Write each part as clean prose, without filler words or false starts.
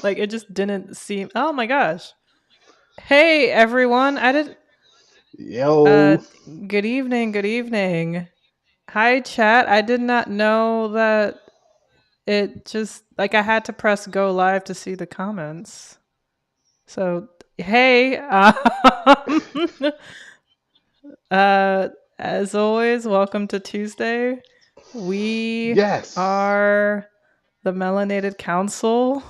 Like it just didn't seem. Oh my gosh. Hey everyone. I did uh Yo. good evening, good evening. Hi chat. I did not know that it just like I had to press go live to see the comments. So, hey, uh as always, welcome to Tuesday. We Yes. are the Melanated Council.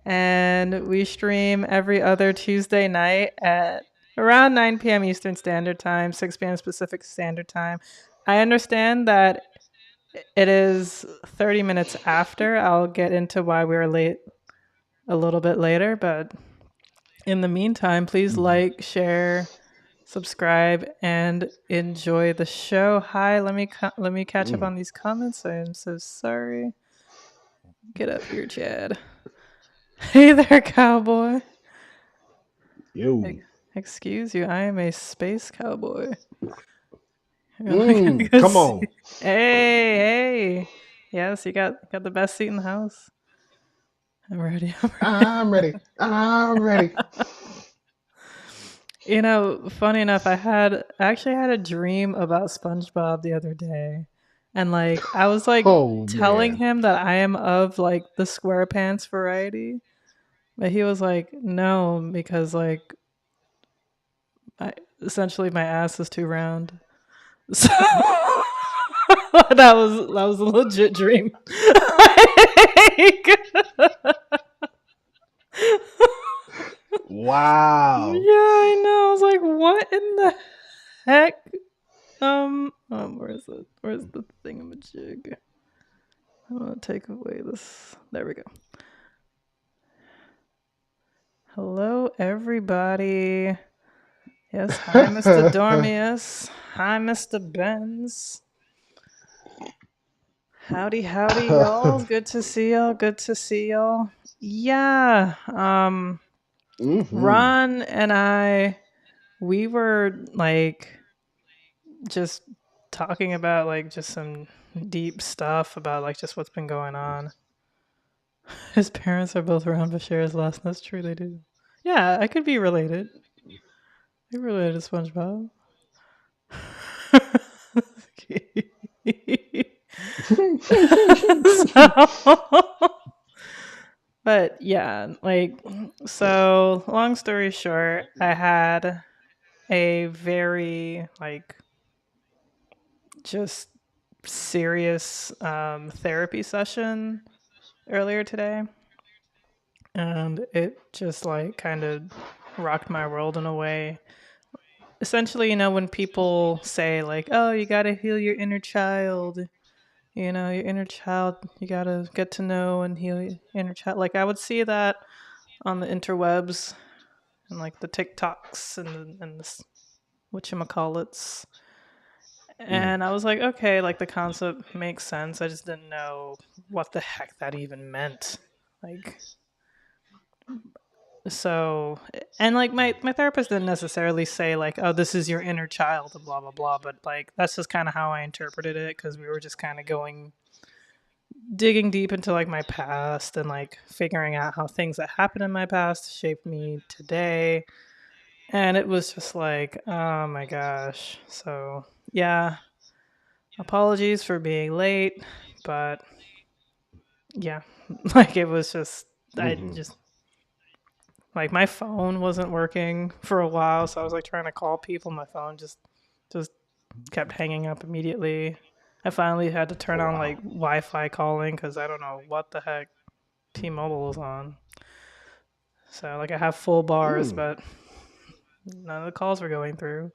And we stream every other Tuesday night at around 9 p.m. Eastern Standard Time, 6 p.m. Pacific Standard Time. I understand that it is 30 minutes after. I'll get into why we were late a little bit later, but in the meantime, please Mhm. like, share, subscribe, and enjoy the show. Hi, let me catch up Mm. on these comments. I am so sorry. Get up here, Chad. Hey there, cowboy. Yo. Excuse you, I am a space cowboy. I gotta go Come see. on. Hey, hey. Yes, you got the best seat in the house. I'm ready. I'm I'm ready. I'm ready. ready. Funny enough, I actually had a dream about SpongeBob the other day. And like I was like Oh telling man. him that I am of like the SquarePants variety. But he was like, no, because like I essentially my ass is too round. So that was a legit dream. Like, Wow. yeah, I know. I was like, what in the heck? Where is it? Where's the thingamajig? I'm gonna take away this. There we go. Hello, everybody. Yes, hi, Mr. Dormius. Hi, Mr. Benz. Howdy, howdy, y'all. Good to see y'all. Good to see y'all. Yeah. hmm Ron and I, we were like just talking about like just some deep stuff about like just what's been going on. His parents are both around Bashir's last. That's true, they do. Yeah, I could be related. You're related to SpongeBob. So, but yeah, like, so long story short, I had a very like just serious therapy session earlier today, and it just like kind of rocked my world in a way. Essentially, when people say like, "Oh, you got to heal your inner child," your inner child, you got to get to know and heal your inner child. Like I would see that on the interwebs and like the TikToks and the whatchamacallits. Mm. And I was like, okay, like the concept makes sense. I just didn't know what the heck that even meant. Like, so, and like my therapist didn't necessarily say like, oh, this is your inner child and blah blah blah, but like that's just kind of how I interpreted it because we were just kind of going digging deep into like my past and like figuring out how things that happened in my past shaped me today. And it was just like, oh my gosh. So, yeah, apologies for being late, but yeah, like it was just, I hmm just, like my phone wasn't working for a while. So I was like trying to call people. My phone just kept hanging up immediately. I finally had to turn Oh on wow. like Wi Fi calling because I don't know what the heck T Mobile was on. So like I have full bars, Mm. but none of the calls were going through.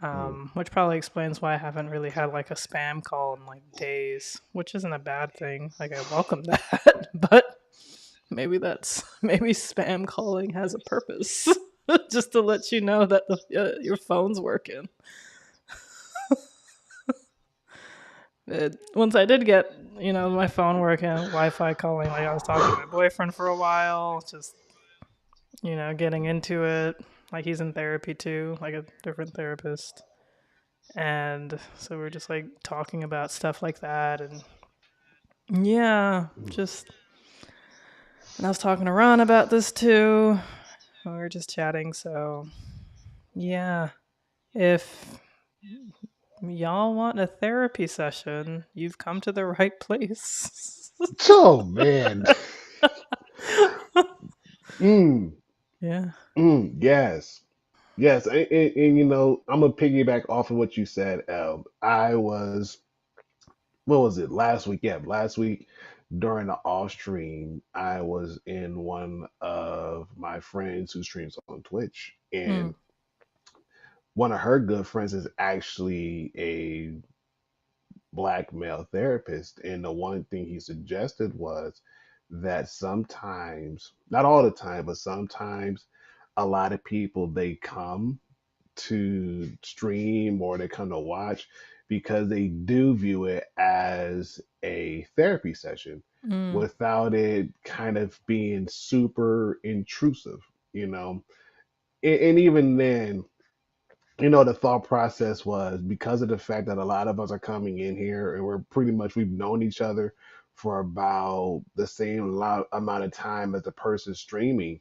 Mm. Which probably explains why I haven't really had like a spam call in like days, which isn't a bad thing. Like I welcome that, but maybe spam calling has a purpose, just to let you know that your phone's working. Once I did get my phone working, Wi-Fi calling, like I was talking to my boyfriend for a while, just getting into it. Like he's in therapy too, like a different therapist. And so we're just like talking about stuff like that, and Yeah, just and I was talking to Ron about this too. We were just chatting, so yeah. If y'all want a therapy session, you've come to the right place. Oh man. Mm, Yeah. yes. Yes. And, you know, I'm gonna piggyback off of what you said, El. I was, what was it, last week? Yeah, last week during the off stream, I was in one of my friends who streams on Twitch, Mm. and one of her good friends is actually a black male therapist. And the one thing he suggested was that sometimes, not all the time, but sometimes a lot of people they come to stream or they come to watch because they do view it as a therapy session Mm. without it kind of being super intrusive, you know. And even then, you know, the thought process was because of the fact that a lot of us are coming in here and we're pretty much, we've known each other for about the same amount of time as the person streaming.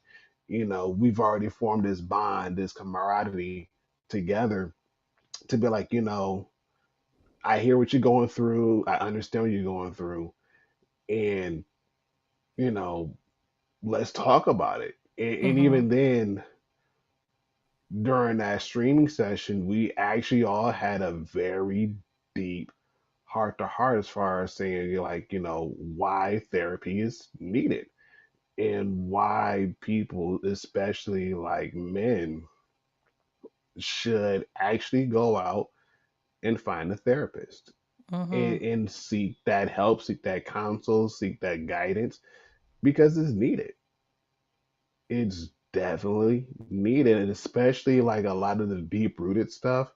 You know, we've already formed this bond, this camaraderie together to be like, you know, I hear what you're going through, I understand what you're going through, and you know, let's talk about it. And Mhm. even then, during that streaming session, we actually all had a very deep heart to heart as far as saying, like, you know, why therapy is needed and why people, especially like men, should actually go out and find a therapist Mhm. and seek that help, seek that counsel, seek that guidance because it's needed. It's definitely needed, and especially like a lot of the deep rooted stuff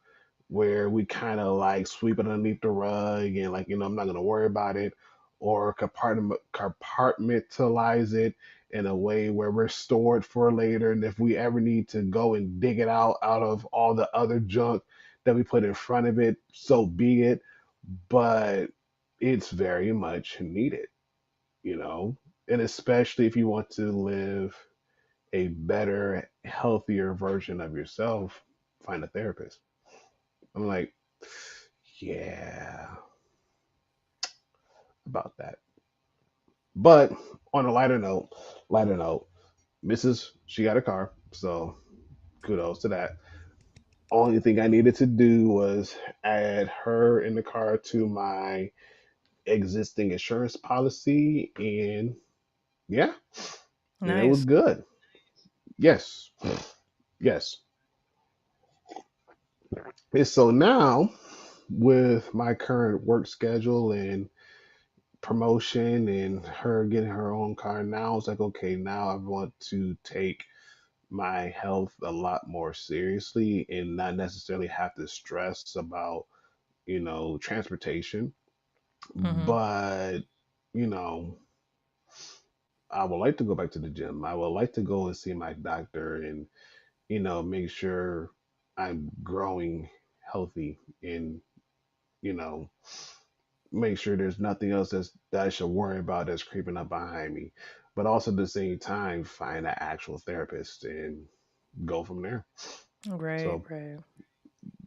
where we kind of like sweep it underneath the rug and like, you know, I'm not going to worry about it, or compartmentalize it in a way where we're stored for later, and if we ever need to go and dig it out of all the other junk that we put in front of it, so be it. But it's very much needed, you know, and especially if you want to live a better, healthier version of yourself, find a therapist. I'm like, yeah, about that. But on a lighter note, Mrs. She got a car, so kudos to that. Only thing I needed to do was add her in the car to my existing insurance policy, and yeah, and it was Nice. good. Yes, yes. And so now, with my current work schedule and promotion and her getting her own car, now it's like, okay, now I want to take my health a lot more seriously and not necessarily have to stress about, you know, transportation. Mhm. But, you know, I would like to go back to the gym. I would like to go and see my doctor and, you know, make sure I'm growing healthy and, you know, make sure there's nothing else that I should worry about that's creeping up behind me. But also at the same time, find an actual therapist and go from there. Right, So right.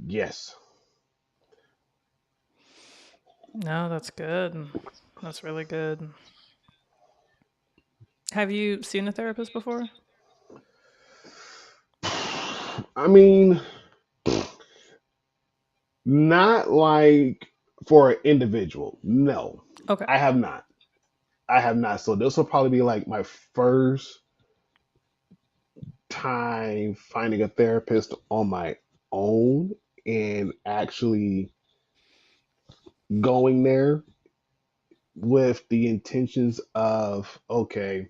yes. No, that's good. That's really good. Have you seen a therapist before? I mean, not like for an individual. No, Okay. I have not. I have not. So this will probably be like my first time finding a therapist on my own and actually going there with the intentions of, okay,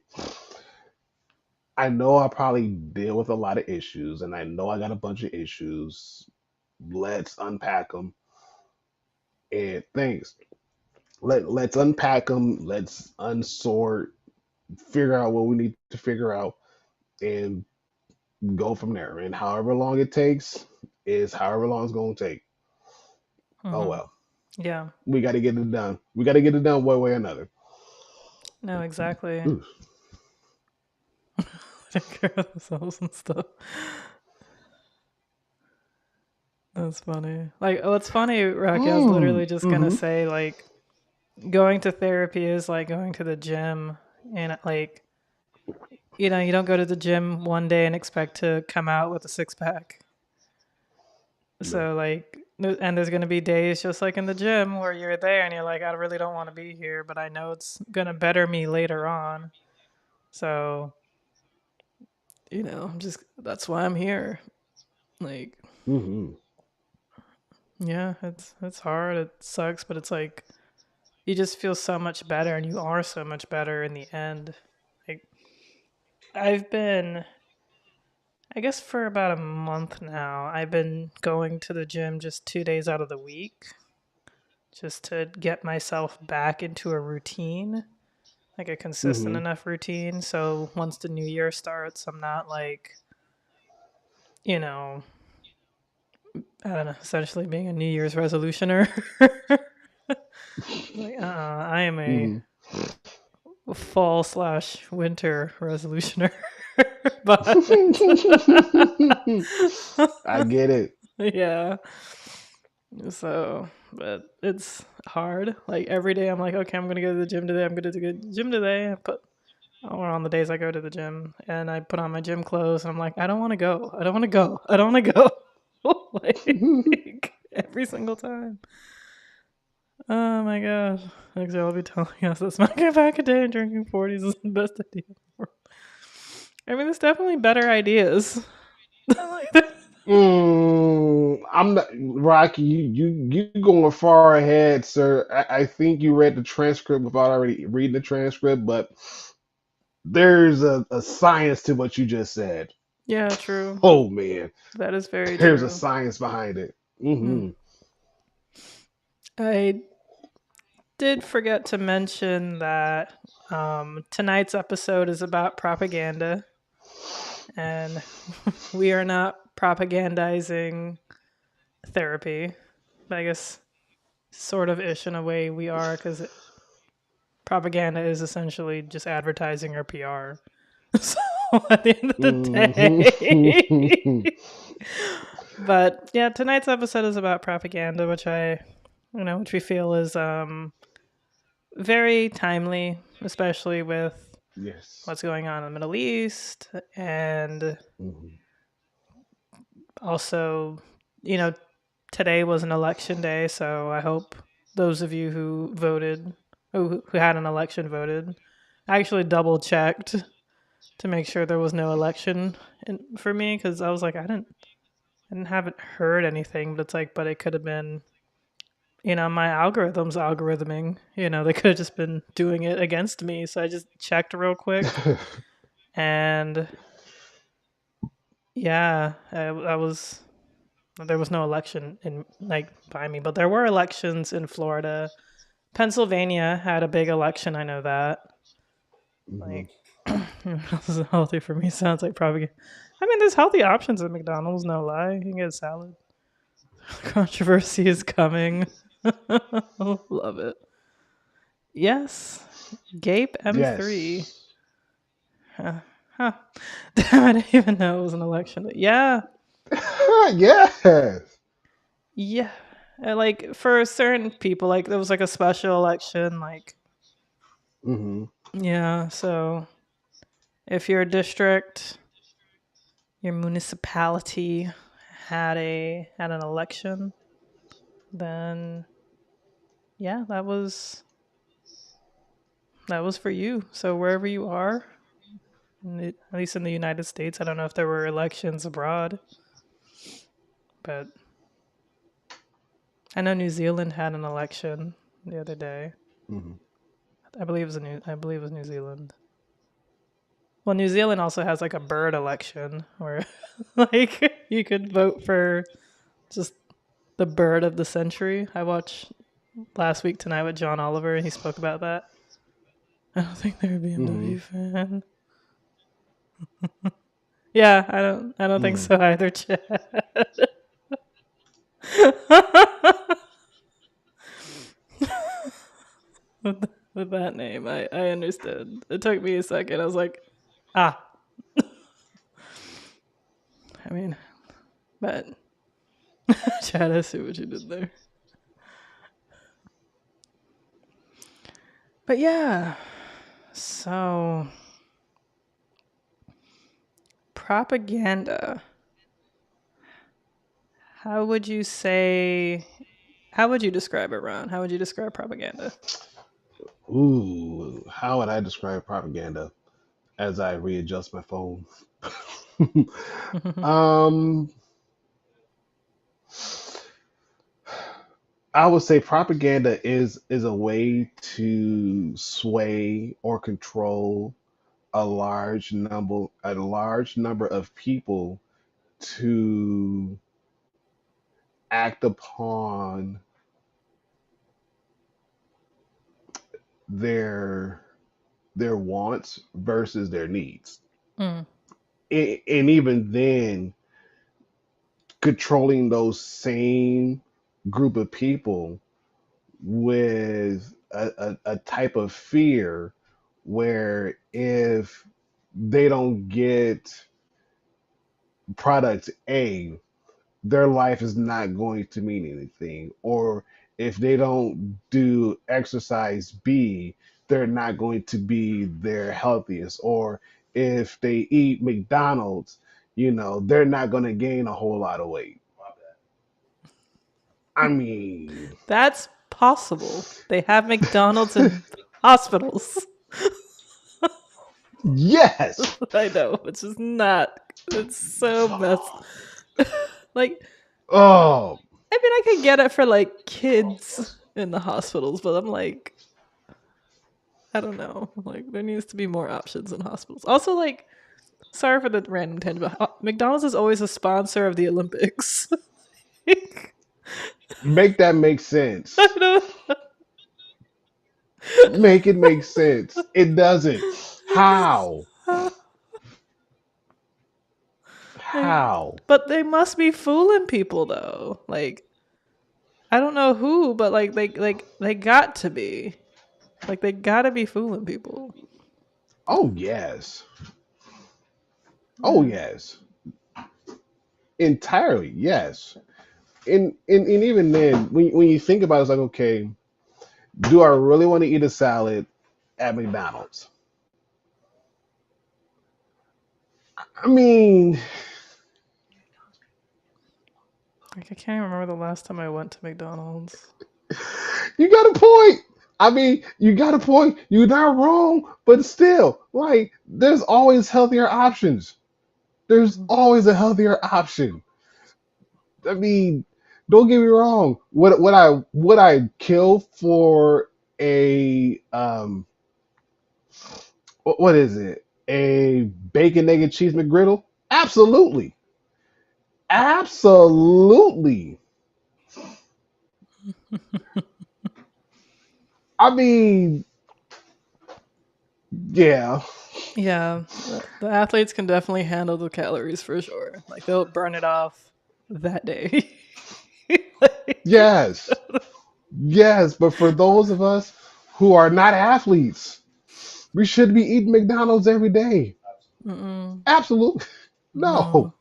I know I probably deal with a lot of issues and I know I got a bunch of issues. Let's unpack them and things. Let's unpack them. Let's unsort, figure out what we need to figure out, and go from there. And however long it takes is however long it's going to take. Oh Mhm. well, Yeah. we got to get it done. We got to get it done one way or another. No, exactly. Oof. Take care of themselves and stuff. That's funny. Like, what's funny, Rocky, I was literally just gonna Mm-hmm. say, like, going to therapy is like going to the gym. And, like, you don't go to the gym one day and expect to come out with a six pack. No. So, like, and there's gonna be days just like in the gym where you're there and you're like, I really don't want to be here, but I know it's gonna better me later on. So, I'm just, that's why I'm here. Like, Mm-hmm. yeah, it's hard. It sucks, but it's like you just feel so much better, and you are so much better in the end. Like, I've been, I guess, for about a month now, I've been going to the gym just 2 days out of the week, just to get myself back into a routine, like a consistent Mm-hmm. enough routine. So once the new year starts, I'm not like, you know, I don't know, essentially being a New Year's resolutioner. Like, I am a Mm-hmm. fall/winter resolutioner. But I get it. yeah. So, but it's hard. Like every day, I'm like, okay, I'm gonna go to the gym today. I'm gonna go to the gym today. Or on the days I go to the gym, and I put on my gym clothes, and I'm like, I don't want to go. I don't want to go. I don't want to go. Like every single time. Oh my gosh. Like they'll be telling us that smoking back a day and drinking 40s is the best idea in the world. I mean, there's definitely better ideas. I'm not Rocky. You going far ahead, sir. I think you read the transcript without already reading the transcript, but there's a science to what you just said. Yeah, true. Oh man, That is very there's a true. science behind it. Mm. Hmm. I did forget to mention that tonight's episode is about propaganda, and we are not propagandizing therapy. But I guess sort of ish in a way we are, because propaganda is essentially just advertising or PR. So at the end of the Hmm. day. But yeah, tonight's episode is about propaganda, which we feel is very timely, especially with Yes. what's going on in the Middle East. And Hmm. also, you know, today was an election day, so I hope those of you who voted, who had an election, voted. I actually double checked to make sure there was no election for me, because I was like, haven't heard anything, but it's like, but it could have been, my algorithm's algorithming. They could have just been doing it against me. So I just checked real quick, and yeah, there was no election in like by me, but there were elections in Florida. Pennsylvania had a big election. I know that. Hmm. Like, this is healthy for me. Sounds like probably. I mean, there's healthy options at McDonald's. No lie, you can get a salad. Controversy is coming. Love it. Yes, Gape M3. Yes. Huh. Huh. Damn, I didn't even know it was an election. Yeah, Yes. yeah. And like for certain people, like there was like a special election. Like, Hmm. yeah. So if your district, your municipality had an election, then yeah, that was for you. So wherever you are, at least in the United States, I don't know if there were elections abroad, but I know New Zealand had an election the other day. Hmm. I believe it was New Zealand. Well, New Zealand also has like a bird election where like you could vote for just the bird of the century. I watched last week tonight with John Oliver and he spoke about that. I don't think they're a Hmm. BMW fan. Yeah, I don't think Mm. so either, Chad. with that name. I understood. It took me a second. I was like, ah. I mean, but Chad, I see what you did there. But yeah, so propaganda. How would you say? How would you describe it, Ron? How would you describe propaganda? Ooh, how would I describe propaganda as I readjust my phone? um, I would say propaganda is a way to sway or control a large number of people to act upon their their wants versus their needs. Mm, And even then, controlling those same group of people with a type of fear where if they don't get product A, their life is not going to mean anything. Or if they don't do exercise B, they're not going to be their healthiest. Or if they eat McDonald's, they're not going to gain a whole lot of weight. I mean, that's possible. They have McDonald's in hospitals. yes. I know, which is not. It's so messed. Like, Oh, I mean, I could get it for like kids in the hospitals, but I'm like, I don't know. Like, there needs to be more options in hospitals. Also, like, sorry for the random tangent, but McDonald's is always a sponsor of the Olympics. make that make I sense. don't. Make it make sense. It doesn't. How? Like, How? but they must be fooling people though. Like, I don't know who, but they got to be. Like, they gotta be fooling people. Oh, yes. Oh, Yeah. yes. Entirely, yes. And even then, when you think about it, it's like, okay, do I really want to eat a salad at McDonald's? I mean, Like, I can't remember the last time I went to McDonald's. you got a point. I mean, you got a point. You're not wrong, but still, like, there's always healthier options. There's Mhm. always a healthier option. I mean, don't get me wrong. Would I kill for a what is it? A bacon egg and cheese McGriddle? Absolutely. Absolutely. I mean, yeah. Yeah, the athletes can definitely handle the calories for sure. Like, they'll burn it off that day. Like, Yes. Yes, but for those of us who are not athletes, we should be eating McDonald's every day. mm-mm, Absolutely. No. no.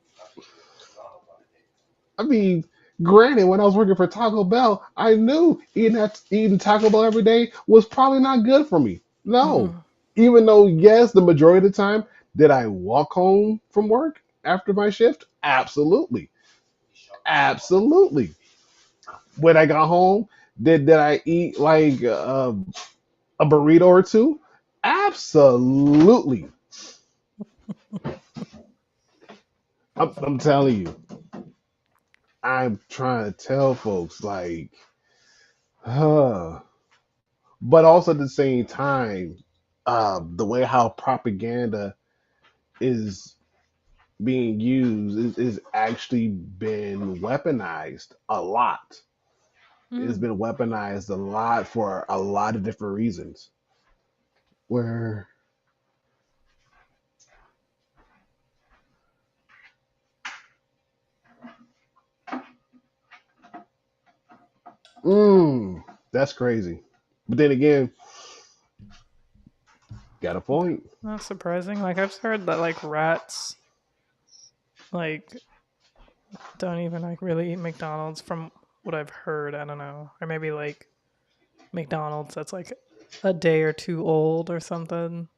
I mean, granted, when I was working for Taco Bell, I knew eating Taco Bell every day was probably not good for me. No, Mm-mm. even though yes, the majority of the time, did I walk home from work after my shift? Absolutely, absolutely. When I got home, did I eat like a burrito or two? Absolutely. I'm telling you, I'm trying to tell folks like, huh. But also at the same time, the way how propaganda is being used is actually been weaponized a lot. It's Mm. been weaponized a lot for a lot of different reasons. Where, mm, that's crazy. But then again, Got a point. Not surprising. Like I've heard that like rats like don't even like really eat McDonald's from what I've heard. I don't know. Or maybe like McDonald's that's like a day or two old or something.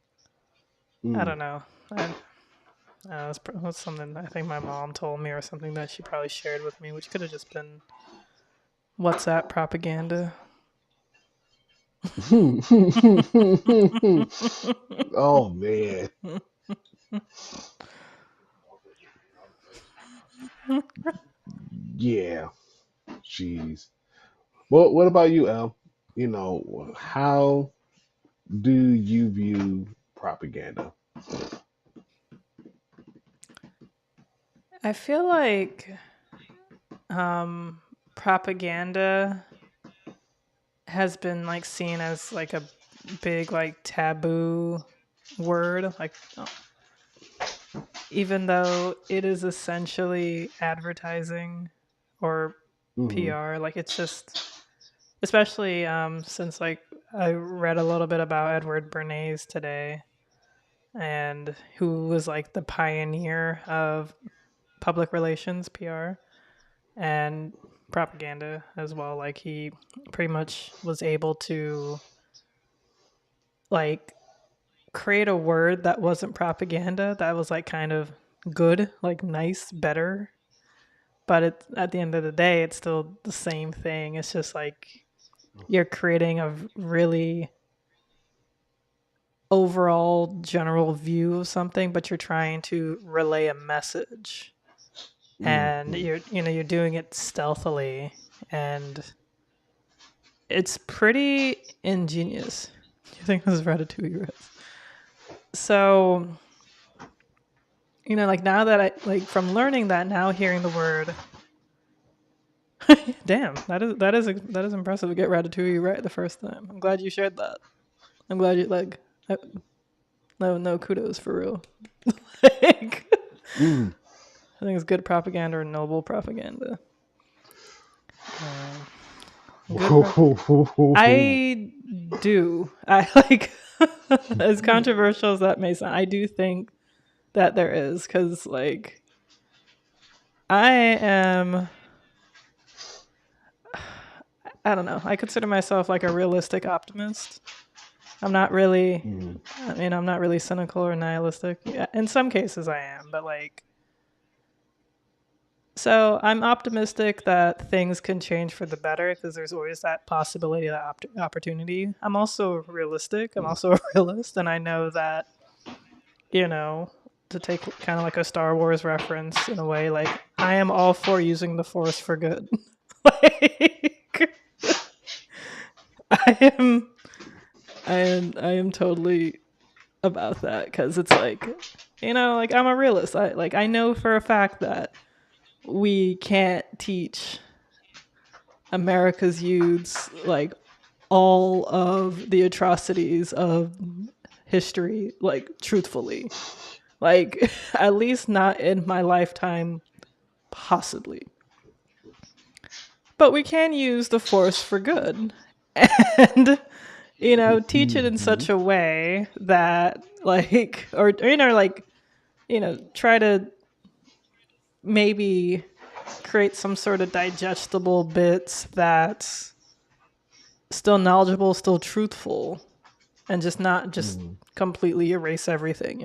I Mm. don't know. That's something I think my mom told me or something that she probably shared with me, which could have just been WhatsApp propaganda. Oh man. Yeah. Jeez. Well, what about you, El? How do you view propaganda? I feel like propaganda has been like seen as like a big like taboo word, like even though it is essentially advertising or Hmm. PR, like it's just especially since like I read a little bit about Edward Bernays today, and who was like the pioneer of public relations PR and propaganda as well. Like he pretty much was able to like create a word that wasn't propaganda, that was like kind of good, like nice, better. But at the end of the day, it's still the same thing. It's just like you're creating a really overall general view of something, but you're trying to relay a message, and Hmm. you're doing it stealthily, and it's pretty ingenious. You think this is Ratatouille, right? So like now that I like from learning that, now hearing the word, damn, that is impressive to get Ratatouille right the first time. I'm glad you shared that. I'm glad you like. No kudos for real. Like, Mm. I think it's good propaganda or noble propaganda. Good I do. I like as controversial as that may sound. I do think that there is because like I am. I don't know. I consider myself like a realistic optimist. I'm not really. Mm. I mean, I'm not really cynical or nihilistic. Yeah, in some cases, I am, but like. So I'm optimistic that things can change for the better because there's always that possibility, that opportunity. I'm also realistic. I'm also a realist, and I know that you know to take kind of like a Star Wars reference in a way, like I am all for using the Force for good. Like I am, I am totally about that because it's like like I'm a realist. I know for a fact that we can't teach America's youths like all of the atrocities of history, like truthfully. Like at least not in my lifetime, possibly. But we can use the force for good. And teach it in Hmm. such a way that like or like try to maybe create some sort of digestible bits that's still knowledgeable, still truthful, and just not just Hmm. completely erase everything.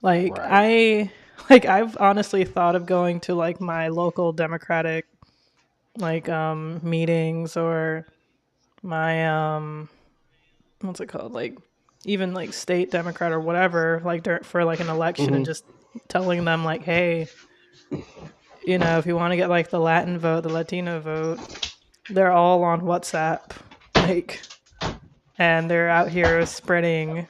Like Right. I've honestly thought of going to like my local Democratic like meetings or my what's it called? Like even like state Democrat or whatever, like for like an election and Hmm. just telling them like, hey, if you want to get like the Latin vote, the Latino vote, they're all on WhatsApp, like, and they're out here spreading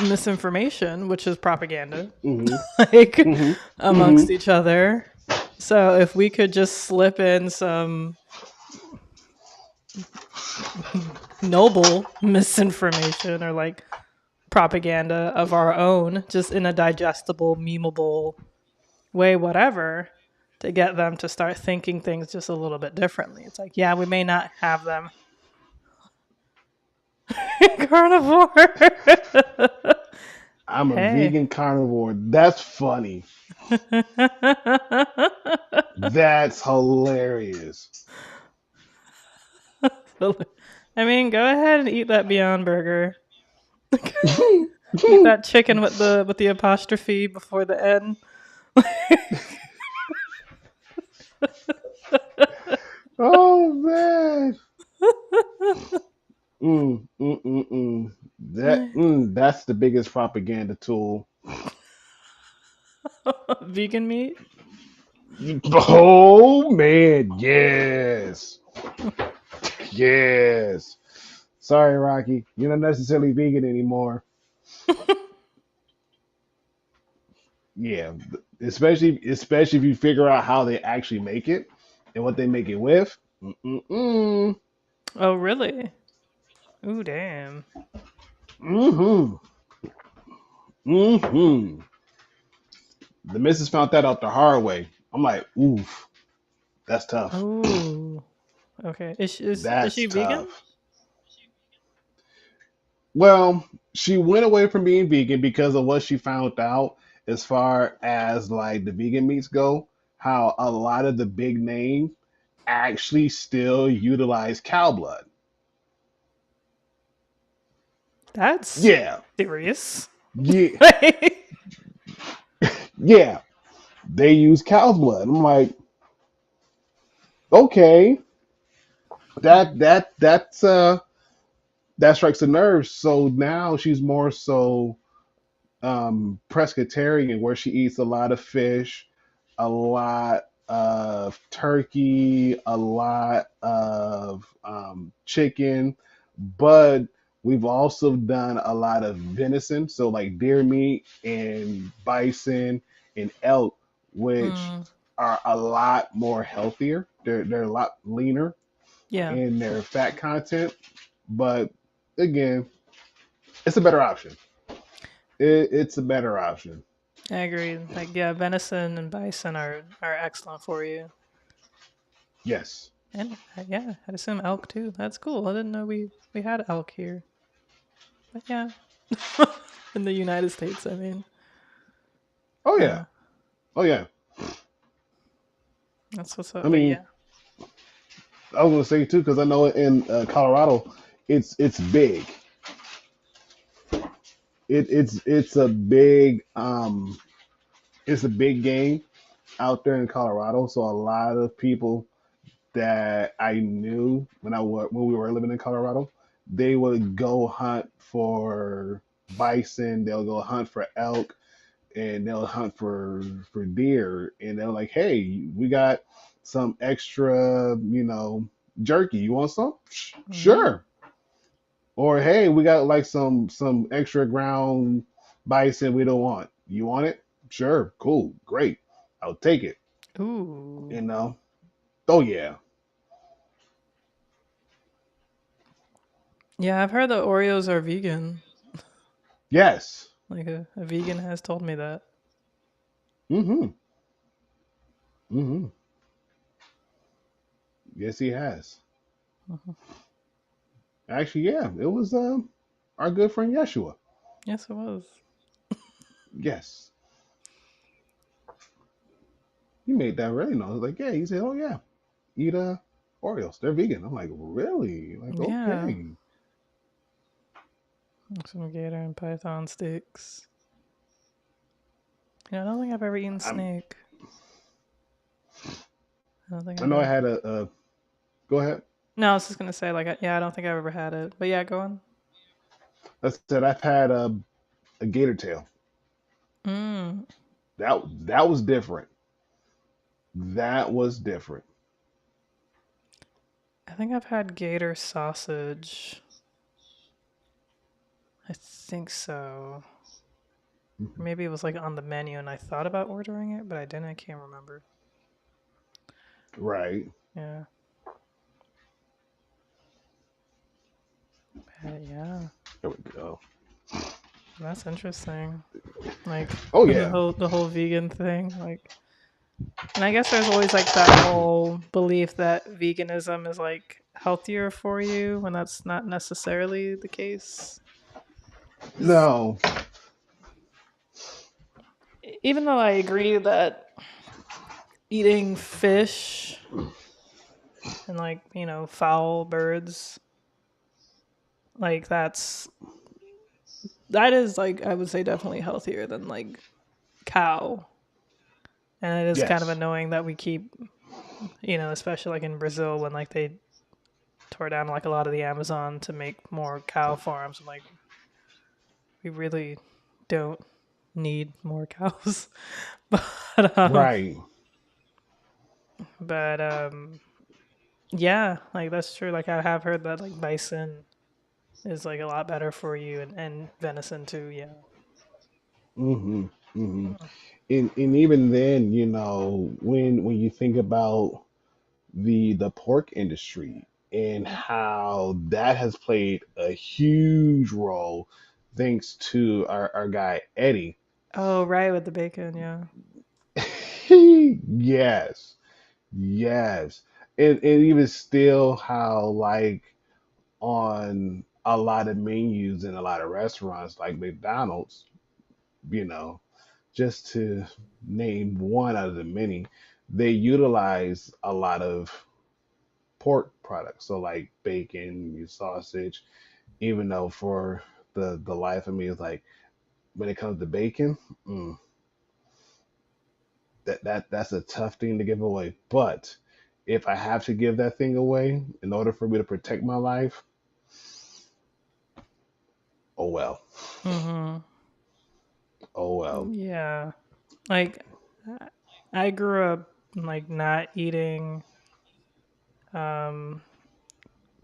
misinformation, which is propaganda, Hmm. like Hmm. Hmm. amongst each other. So if we could just slip in some noble misinformation or like propaganda of our own, just in a digestible, memeable way, whatever, to get them to start thinking things just a little bit differently. It's like, yeah, we may not have them. Carnivore. I'm a Hey. vegan carnivore. That's funny. That's hilarious. I mean, go ahead and eat that Beyond Burger. Eat that chicken with the apostrophe before the N. Oh man. That's the biggest propaganda tool. Vegan meat. Oh man, yes. Yes. Sorry, Rocky. You're not necessarily vegan anymore. Yeah. Especially if you figure out how they actually make it and what they make it with. Mm-mm-mm. Oh, really? Ooh, damn. Mm-hmm. Mm-hmm. The missus found that out the hard way. I'm like, oof, that's tough. Oh, okay. Is That's she vegan? tough. Well, she went away from being vegan because of what she found out as far as like the vegan meats go, how a lot of the big names actually still utilize cow blood. That's Yeah. serious. Yeah. Yeah. They use cow's blood. I'm like, okay, that's that strikes a nerve. So now she's more so pescatarian, where she eats a lot of fish, a lot of turkey, a lot of chicken, but we've also done a lot of venison, so like deer meat and bison and elk, which Mm, are a lot more healthier. They're a lot leaner yeah, in their fat content, but again, it's a better option. It's a better option. I agree. Like, yeah, venison and bison are excellent for you. Yes. And yeah, I'd assume elk too. That's cool. I didn't know we had elk here. But yeah, in the United States, I mean, Oh yeah. uh, Oh yeah. that's what's I up. But mean, yeah, I was gonna say too because I know in Colorado, it's big. It's a big it's a big game out there in Colorado. So a lot of people that I knew when we were living in Colorado, they would go hunt for bison. They'll go hunt for elk, and they'll hunt for deer. And they're like, "Hey, we got some extra, jerky. You want some? mm-hmm. Sure." Or hey, we got like some extra ground bison we don't want. You want it? Sure. Cool. Great. I'll take it. Ooh, You know. Oh yeah. yeah, I've heard the Oreos are vegan. Yes. Like a vegan has told me that. Mm-hmm. Mm-hmm. Yes, he has. Mhm. Actually, yeah. It was our good friend Yeshua. Yes, it was. Yes. He made that really know. I was like, yeah, he said, oh yeah, eat Oreos. They're vegan. I'm like, really? Like, Yeah, okay. some gator and python sticks. I don't think I've ever eaten I'm, snake. I don't think I I've know I ever. had a go ahead. No, I was just gonna say like yeah, I don't think I've ever had it. But yeah, go on. I said I've had a gator tail. Mm, That was different. That was different. I think I've had gator sausage. I think so. Or Mhm. maybe it was like on the menu and I thought about ordering it, but I didn't. I can't remember. Right. Yeah. But yeah. There we go. That's interesting. Like Oh the yeah. whole vegan thing. And I guess there's always like that whole belief that veganism is like healthier for you when that's not necessarily the case. 'Cause No. even though I agree that eating fish and like, fowl birds, like that is like I would say definitely healthier than like cow. And it is kind of Yes. annoying that we keep, especially like in Brazil when like they tore down like a lot of the Amazon to make more cow farms. I'm like, we really don't need more cows. but Right. but yeah, like that's true. Like I have heard that like bison is like a lot better for you, and venison too. Yeah. Mm-hmm. Mm-hmm. And even then, when you think about the pork industry and how that has played a huge role thanks to our guy Eddie. Oh, right, with the bacon. Yeah. Yes. Yes. And even still how like on a lot of menus in a lot of restaurants like McDonald's, you know, just to name one out of the many, they utilize a lot of pork products. So like bacon, your sausage, even though for the life of me it's like when it comes to bacon, mm, that's a tough thing to give away. But if I have to give that thing away in order for me to protect my life, oh well. Mhm. Oh well. Yeah. Like I grew up like not eating um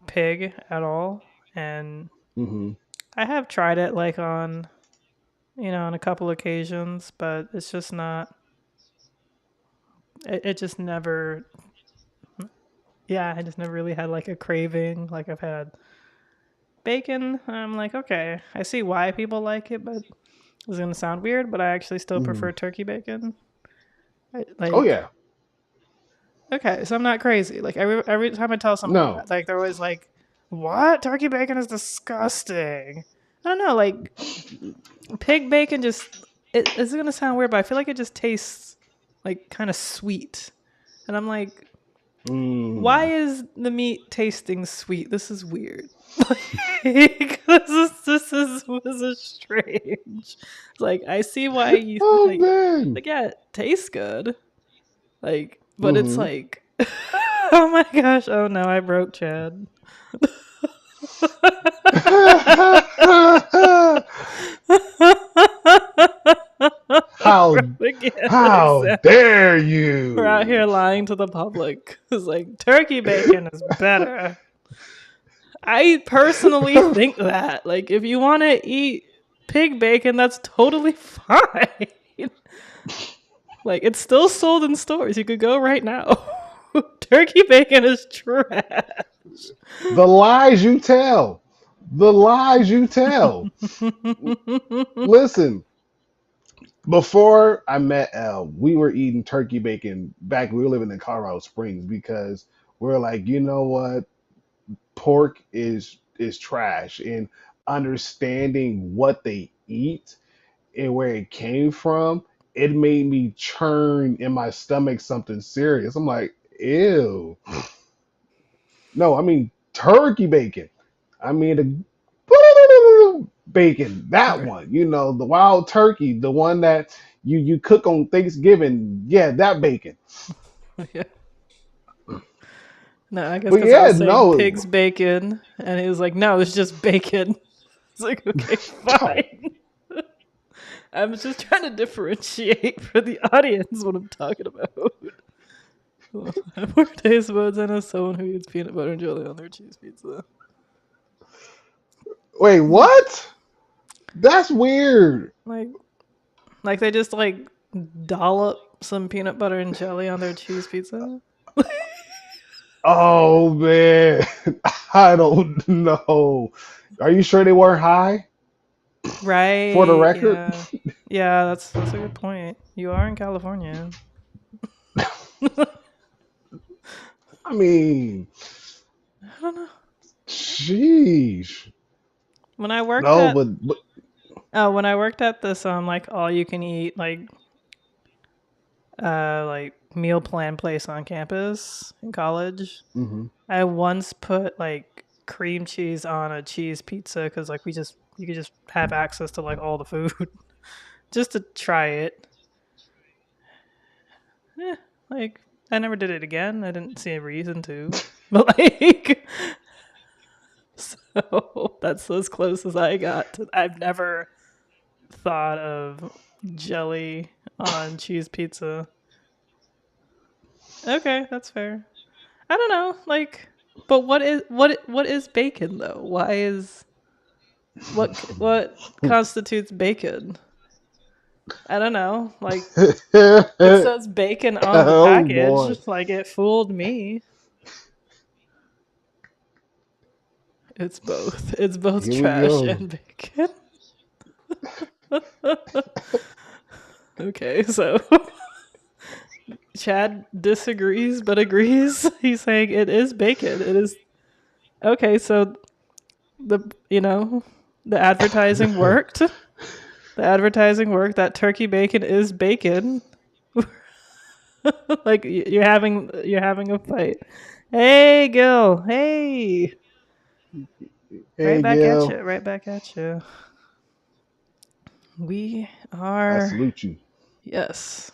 pig at all, and Hmm. I have tried it like on a couple occasions, but it's just not it just never yeah, I just never really had like a craving like I've had bacon. I'm like, okay, I see why people like it, but it's going to sound weird, but I actually still Hmm. prefer turkey bacon. Oh Like, yeah. okay, so I'm not crazy. Like every time I tell someone No. that, like they're always like, "What? Turkey bacon is disgusting." I don't know, like pig bacon just it's going to sound weird, but I feel like it just tastes like kind of sweet. And I'm like, why Mm. is the meat tasting sweet? This is weird. Like, this is strange. Like I see why you Oh man. like yeah, it tastes good. Like, but it's Hmm. like, oh my gosh, oh no, I broke Chad. how Again, how exactly. dare We're out you? here lying to the public. It's like turkey bacon is better. I personally think that. Like, if you want to eat pig bacon, that's totally fine. Like, it's still sold in stores. You could go right now. Turkey bacon is trash. The lies you tell. The lies you tell. Listen, before I met Elle, we were eating turkey bacon back when we were living in Colorado Springs because we're like, you know what? Pork is trash. And understanding what they eat and where it came from, it made me churn in my stomach something serious. I'm like, ew. No, I mean turkey bacon. I mean the bacon, that one. The wild turkey, the one that you cook on Thanksgiving. Yeah, that bacon. Yeah. No, I guess But because I yeah, was saying no. pig's bacon, and he was like, "No, it's just bacon." It's like, okay, Oh, fine. I'm just trying to differentiate for the audience what I'm talking about. Poor taste buds. I know someone who eats peanut butter and jelly on their cheese pizza. wait, what? That's weird. Like, like they just like dollop some peanut butter and jelly on their cheese pizza. Oh man, I don't know. Are you sure they weren't high? For the Right? record, Yeah. Yeah, that's a good point. You are in California. I mean, I don't know. Sheesh. When I worked No, at but when I worked at this like all you can eat like meal plan place on campus in college, mhm. I once put like cream cheese on a cheese pizza because like you could just have access to like all the food just to try it. Eh, like I never did it again. I didn't see a reason to, but like so that's as close as I got. I've never thought of jelly on cheese pizza. Okay, that's fair. I don't know, like, but what is bacon though? Why is what constitutes bacon? I don't know. Like it says bacon on the Oh boy. package. Like it fooled me. It's both. It's both Here we trash go. and bacon. Okay, so Chad disagrees but agrees. He's saying it is bacon. It is okay. So the the advertising worked. The advertising worked. That turkey bacon is bacon. Like you're having a fight. Hey, Gil. Hey, right Hey back at you. Gail, Right back at you. We I are salute you. yes.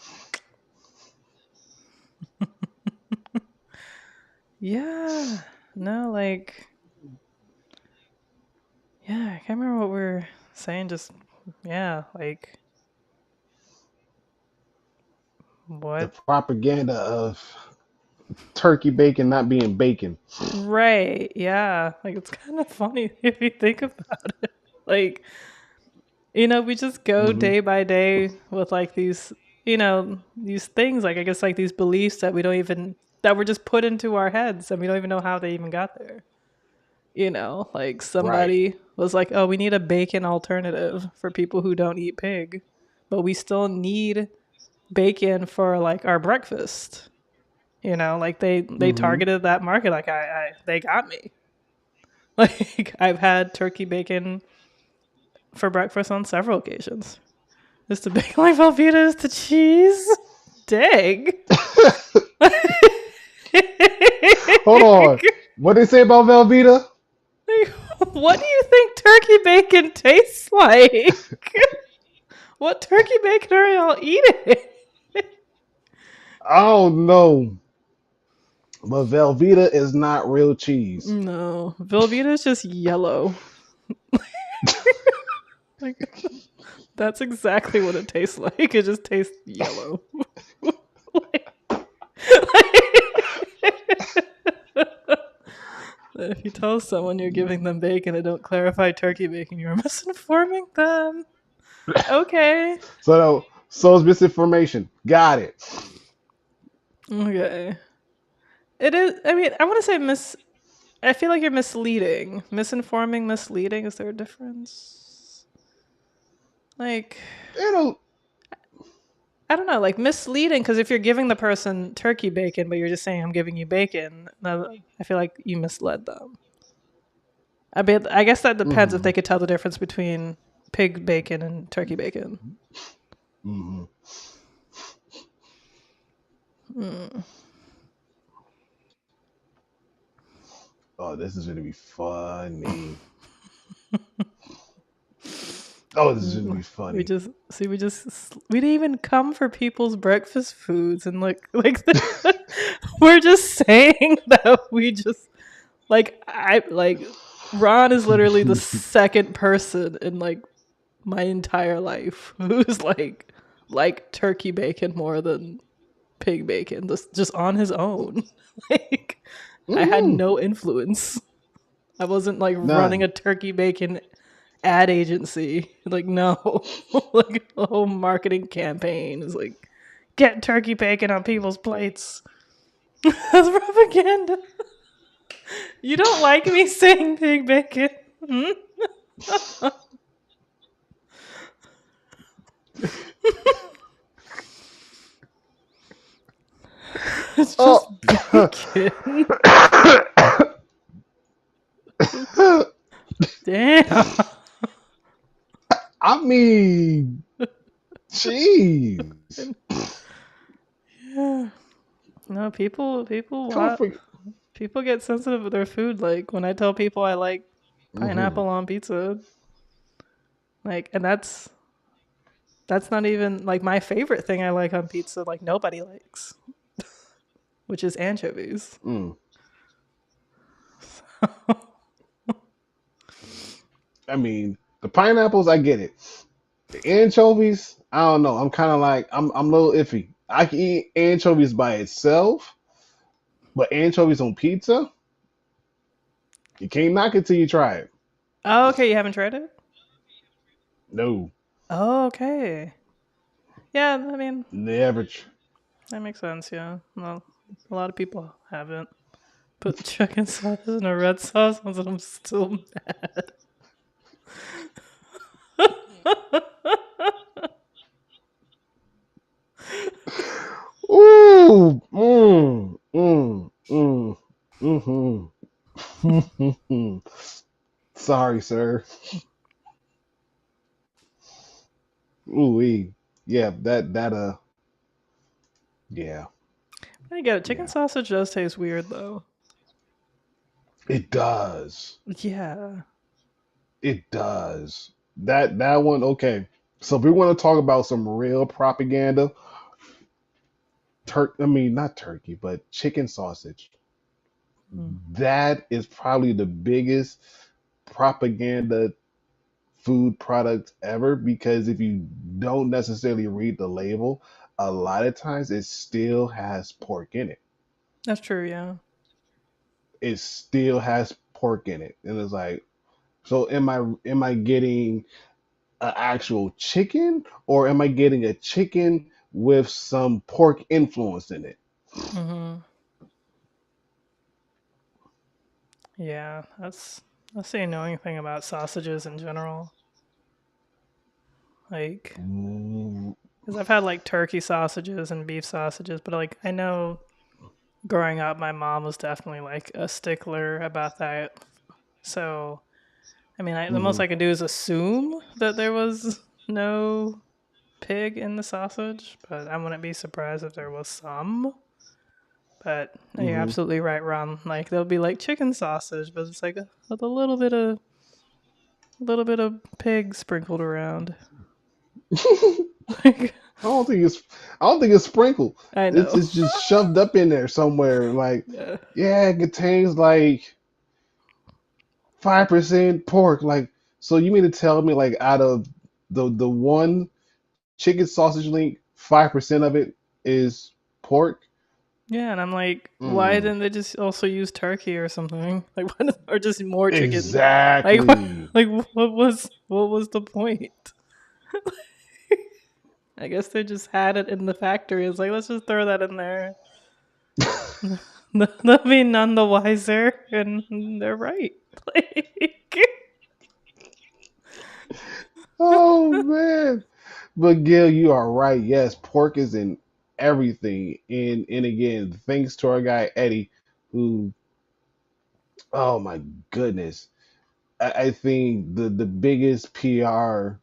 Yeah. No, like yeah. I can't remember what we are saying. Just yeah, like The what? propaganda of turkey bacon not being bacon. Right. Yeah. Like it's kind of funny if you think about it. Like we just go Hmm. day by day with like these things, like I guess like these beliefs that we don't even that were just put into our heads and we don't even know how they even got there. Like Right. somebody was like, oh, we need a bacon alternative for people who don't eat pig, but we still need bacon for like our breakfast. Like they Hmm. targeted that market. Like I they got me. Like I've had turkey bacon for breakfast on several occasions. Is the bacon like Velveeta is the cheese? Dang. Hold on. What they say about Velveeta? What do you think turkey bacon tastes like? What turkey bacon are y'all eating? I don't know, but Velveeta is not real cheese. No, Velveeta is just yellow. Like that's exactly what it tastes like. It just tastes yellow. Like- if you tell someone you're giving them bacon and don't clarify turkey bacon, you're misinforming them. Okay. So it's misinformation. Got it. Okay. It is. I mean, I want to say I feel like you're misleading. Misinforming, misleading. Is there a difference? Like, It'll. I don't know. Like misleading, because if you're giving the person turkey bacon, but you're just saying I'm giving you bacon, I feel like you misled them. I guess that depends if Hmm. they could tell the difference between pig bacon and turkey bacon. Hmm. Mm. Oh, this is gonna be funny. Oh, this is gonna be We funny. just see. We didn't even come for people's breakfast foods, and like we're just saying that we just like Ron is literally the second person in like my entire life who's like turkey bacon more than pig bacon, just on his own. Like I had Mm, no influence. I wasn't like running a none. turkey bacon ad agency. Like no, like a whole marketing campaign is like get turkey bacon on people's plates. That's propaganda. You don't like me saying pig bacon? Hmm? It's just Oh, bacon. Damn. I mean, jeez. Yeah. No, Come for. people get sensitive with their food. Like when I tell people I like Mm-hmm. pineapple on pizza, like, and that's not even like my favorite thing I like on pizza. Like nobody likes, which is anchovies. Mm. I mean, the pineapples, I get it. The anchovies, I don't know. I'm kind of like I'm a little iffy. I can eat anchovies by itself, but anchovies on pizza, you can't knock it till you try it. Oh, okay, you haven't tried it? No, Oh, okay. Yeah, I mean never. that makes sense. Yeah, well, a lot of people haven't put chicken sauce in a red sauce, and I'm still mad. Ooh, mm. Sorry, sir. Ooh, yeah, yeah, I get it. Chicken yeah. sausage does taste weird though. It does. Yeah. It does. That one, okay. So if we want to talk about some real propaganda, I mean not turkey, but chicken sausage. Mm. That is probably the biggest propaganda food product ever because if you don't necessarily read the label, a lot of times it still has pork in it. That's true. Yeah. It still has pork in it. And it's like, so am I getting an actual chicken or am I getting a chicken with some pork influence in it? Hmm. Yeah. That's the annoying thing about sausages in general. Like, Mm, because I've had like turkey sausages and beef sausages, but like I know growing up, my mom was definitely like a stickler about that. So, I mean, the most mhm, I can do is assume that there was no pig in the sausage, but I wouldn't be surprised if there was some. But no, you're mhm. absolutely right, Ron. Like there'll be like chicken sausage, but it's like with a little bit of pig sprinkled around. Like I don't think it's I don't think it's sprinkled. I It's know. it's just shoved up in there somewhere. Like, Yeah. yeah, it contains like 5% pork. Like, so you mean to tell me like out of the one chicken sausage link, 5% of it is pork? Yeah, and I'm like, why Mm, didn't they just also use turkey or something? Like, what, or just more chicken? Like, exactly. like what was the point? I guess they just had it in the factory. It's like let's just throw that in there. They'll be none the wiser, and they're right. Like, Oh man. But Gil, you are right. Yes, pork is in everything. And again, thanks to our guy Eddie, who, oh my goodness, I think the biggest PR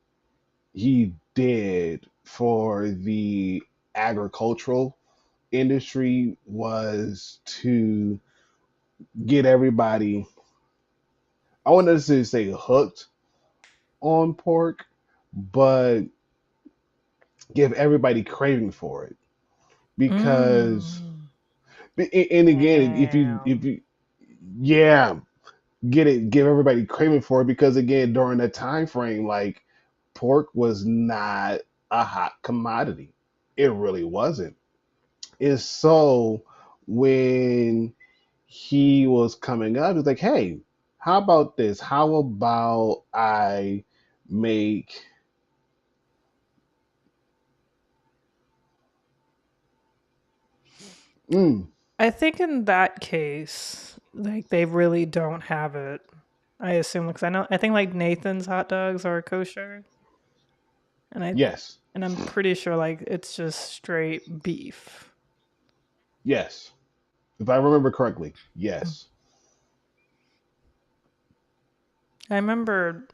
he did for the agricultural industry was to get everybody, I wouldn't necessarily say hooked on pork, but give everybody craving for it because mm, and again if damn. you yeah give everybody craving for it because again during that time frame like pork was not a hot commodity, it really wasn't. It's so when he was coming up he's like, hey, how about this, how about I make mm, I think in that case, like they really don't have it. I assume because I think like Nathan's hot dogs are kosher, and yes, I'm pretty sure like it's just straight beef. yes, if I remember correctly, yes. I remember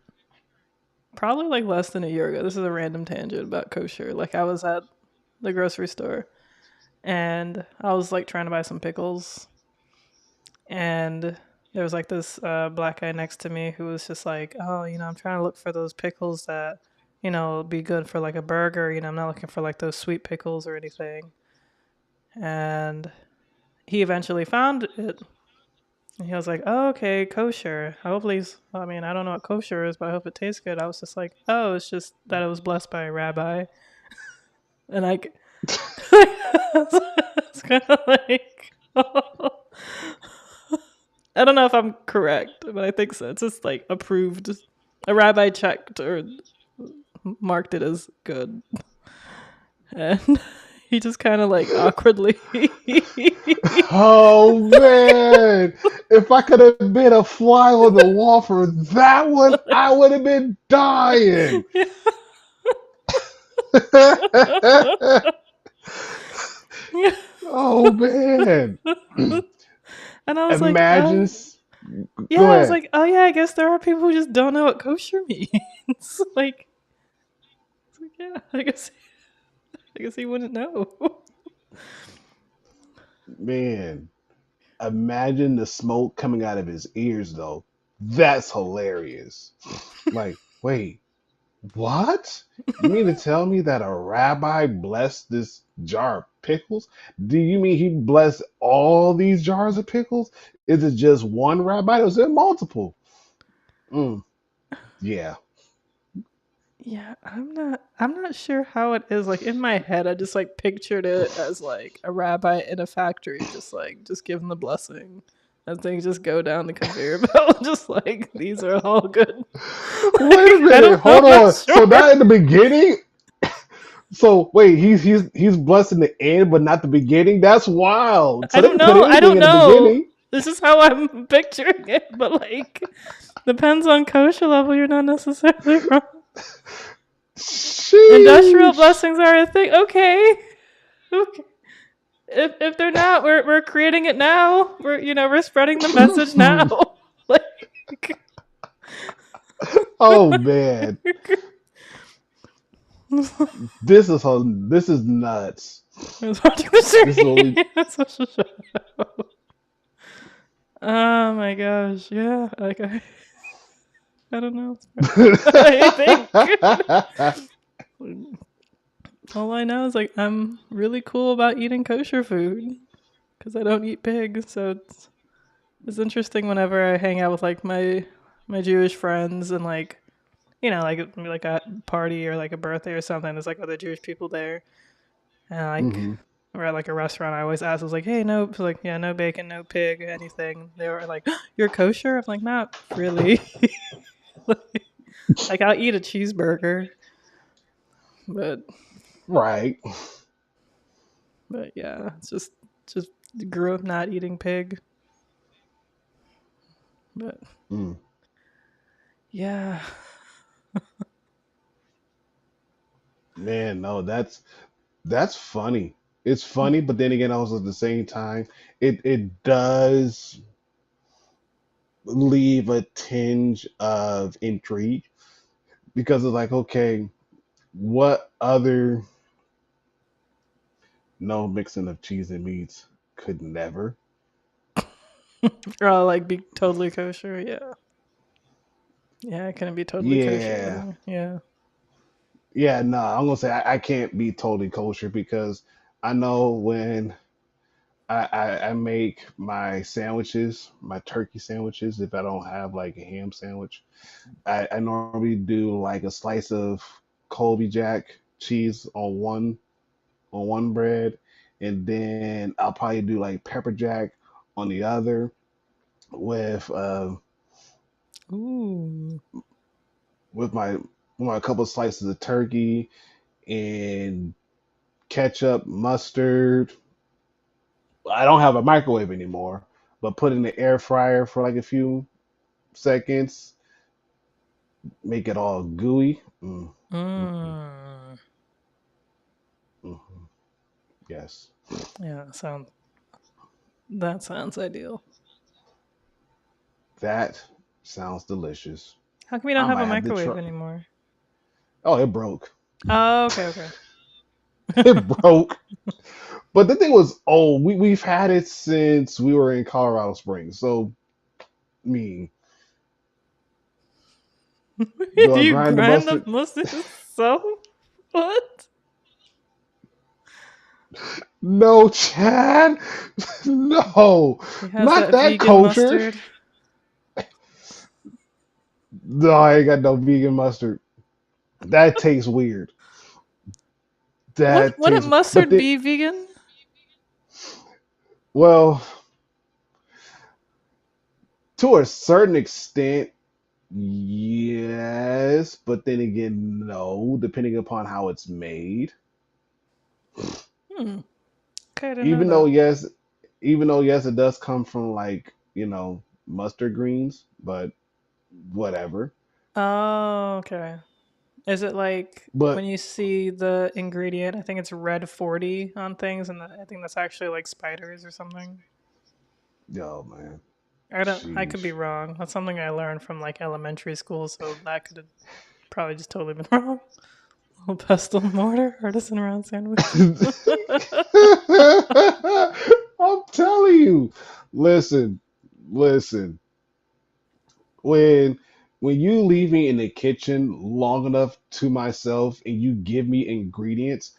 probably like less than a year ago. This is a random tangent about kosher. Like I was at the grocery store and I was like trying to buy some pickles, and there was like this black guy next to me who was just like, "Oh, I'm trying to look for those pickles that will be good for like a burger. I'm not looking for like those sweet pickles or anything." And he eventually found it. And he was like, "Oh, okay, kosher. Hopefully, I mean, I don't know what kosher is, but I hope it tastes good." I was just like, "Oh, it's just that it was blessed by a rabbi." And I, it's kind of like, I don't know if I'm correct, but I think so. It's just like approved. A rabbi checked or marked it as good, and he just kind of like awkwardly. Oh man, if I could have been a fly on the wall for that one, I would have been dying. Oh man. And I was like, Imagine. yeah, Go I was ahead. like, oh yeah, I guess there are people who just don't know what kosher means. like, yeah, I guess he wouldn't know. Man, imagine the smoke coming out of his ears though. That's hilarious. Like, wait, what? You mean to tell me that a rabbi blessed this jar of pickles? Do you mean he blessed all these jars of pickles? Is it just one rabbi or is it multiple? Mm, yeah. Yeah, I'm not sure how it is. Like in my head, I just like pictured it as like a rabbi in a factory, just giving the blessing. And things just go down the conveyor belt, just like these are all good. Wait a I minute, don't know, hold I'm not on. So sure. not in the beginning? So wait, he's blessed in the end, but not the beginning. That's wild. I So they don't can put know. I anything don't in the know. beginning. This is how I'm picturing it, but like depends on kosher level. You're not necessarily wrong. Industrial Sheesh. blessings are a thing. Okay. Okay. If they're not, we're creating it now. We're spreading the message now. like Oh man, this is nuts. I was watching the This is what we. stream. Social show. Oh my gosh, yeah. Like I don't know. I think all I know is like I'm really cool about eating kosher food because I don't eat pig. So it's interesting whenever I hang out with like my Jewish friends and like a party or like a birthday or something. There's like other Jewish people there, and like Mhm. we're at like a restaurant. I always ask, I was like, "Hey, no," like, yeah, no bacon, no pig, anything. They were like, "You're kosher?" I'm like, "Not really." like I'll eat a cheeseburger, but Right. yeah, it's just grew up not eating pig, but Mm. yeah. Man, no, that's funny. It's funny, but then again, also at the same time, it does leave a tinge of intrigue because it's like, okay, what other no mixing of cheese and meats could never? Or I'll like be totally kosher. Yeah, yeah, I couldn't be totally Yeah. kosher. Yeah. Yeah, no, I'm gonna say I can't be totally kosher because I know when I make my sandwiches, my turkey sandwiches, if I don't have like a ham sandwich, I normally do like a slice of Colby Jack cheese on one bread, and then I'll probably do like pepper jack on the other with Ooh. with my couple of slices of turkey and ketchup, mustard. I don't have a microwave anymore, but put in the air fryer for like a few seconds, make it all gooey. Mm. Mhm. Yes, Yeah, that sounds ideal. that sounds delicious. How come you don't I have might a have to try. microwave anymore? Oh, it broke. Oh, okay, okay. It broke. But the thing was, oh, we've had it since we were in Colorado Springs. So, I mean, do Do I you grind the grind up mustard? mustard? So what? No, Chad. No, He has not that that vegan culture. mustard. No, I ain't got no vegan mustard. That tastes weird. That Wouldn't tastes, but mustard be vegan? well, to a certain extent, yes, but then again, no, depending upon how it's made. Hmm. Okay, I didn't know Even though that. yes, even though yes, it does come from like mustard greens, but whatever. Oh, okay. Is it like when But you see the ingredient? I think it's red 40 on things, and I think that's actually like spiders or something. yo, man, I don't. I could be sheesh. wrong. That's something I learned from like elementary school, so that could have probably just totally been wrong. Little pestle and mortar artisan round sandwich. I'm telling you. Listen, listen. When when you leave me in the kitchen long enough to myself and you give me ingredients,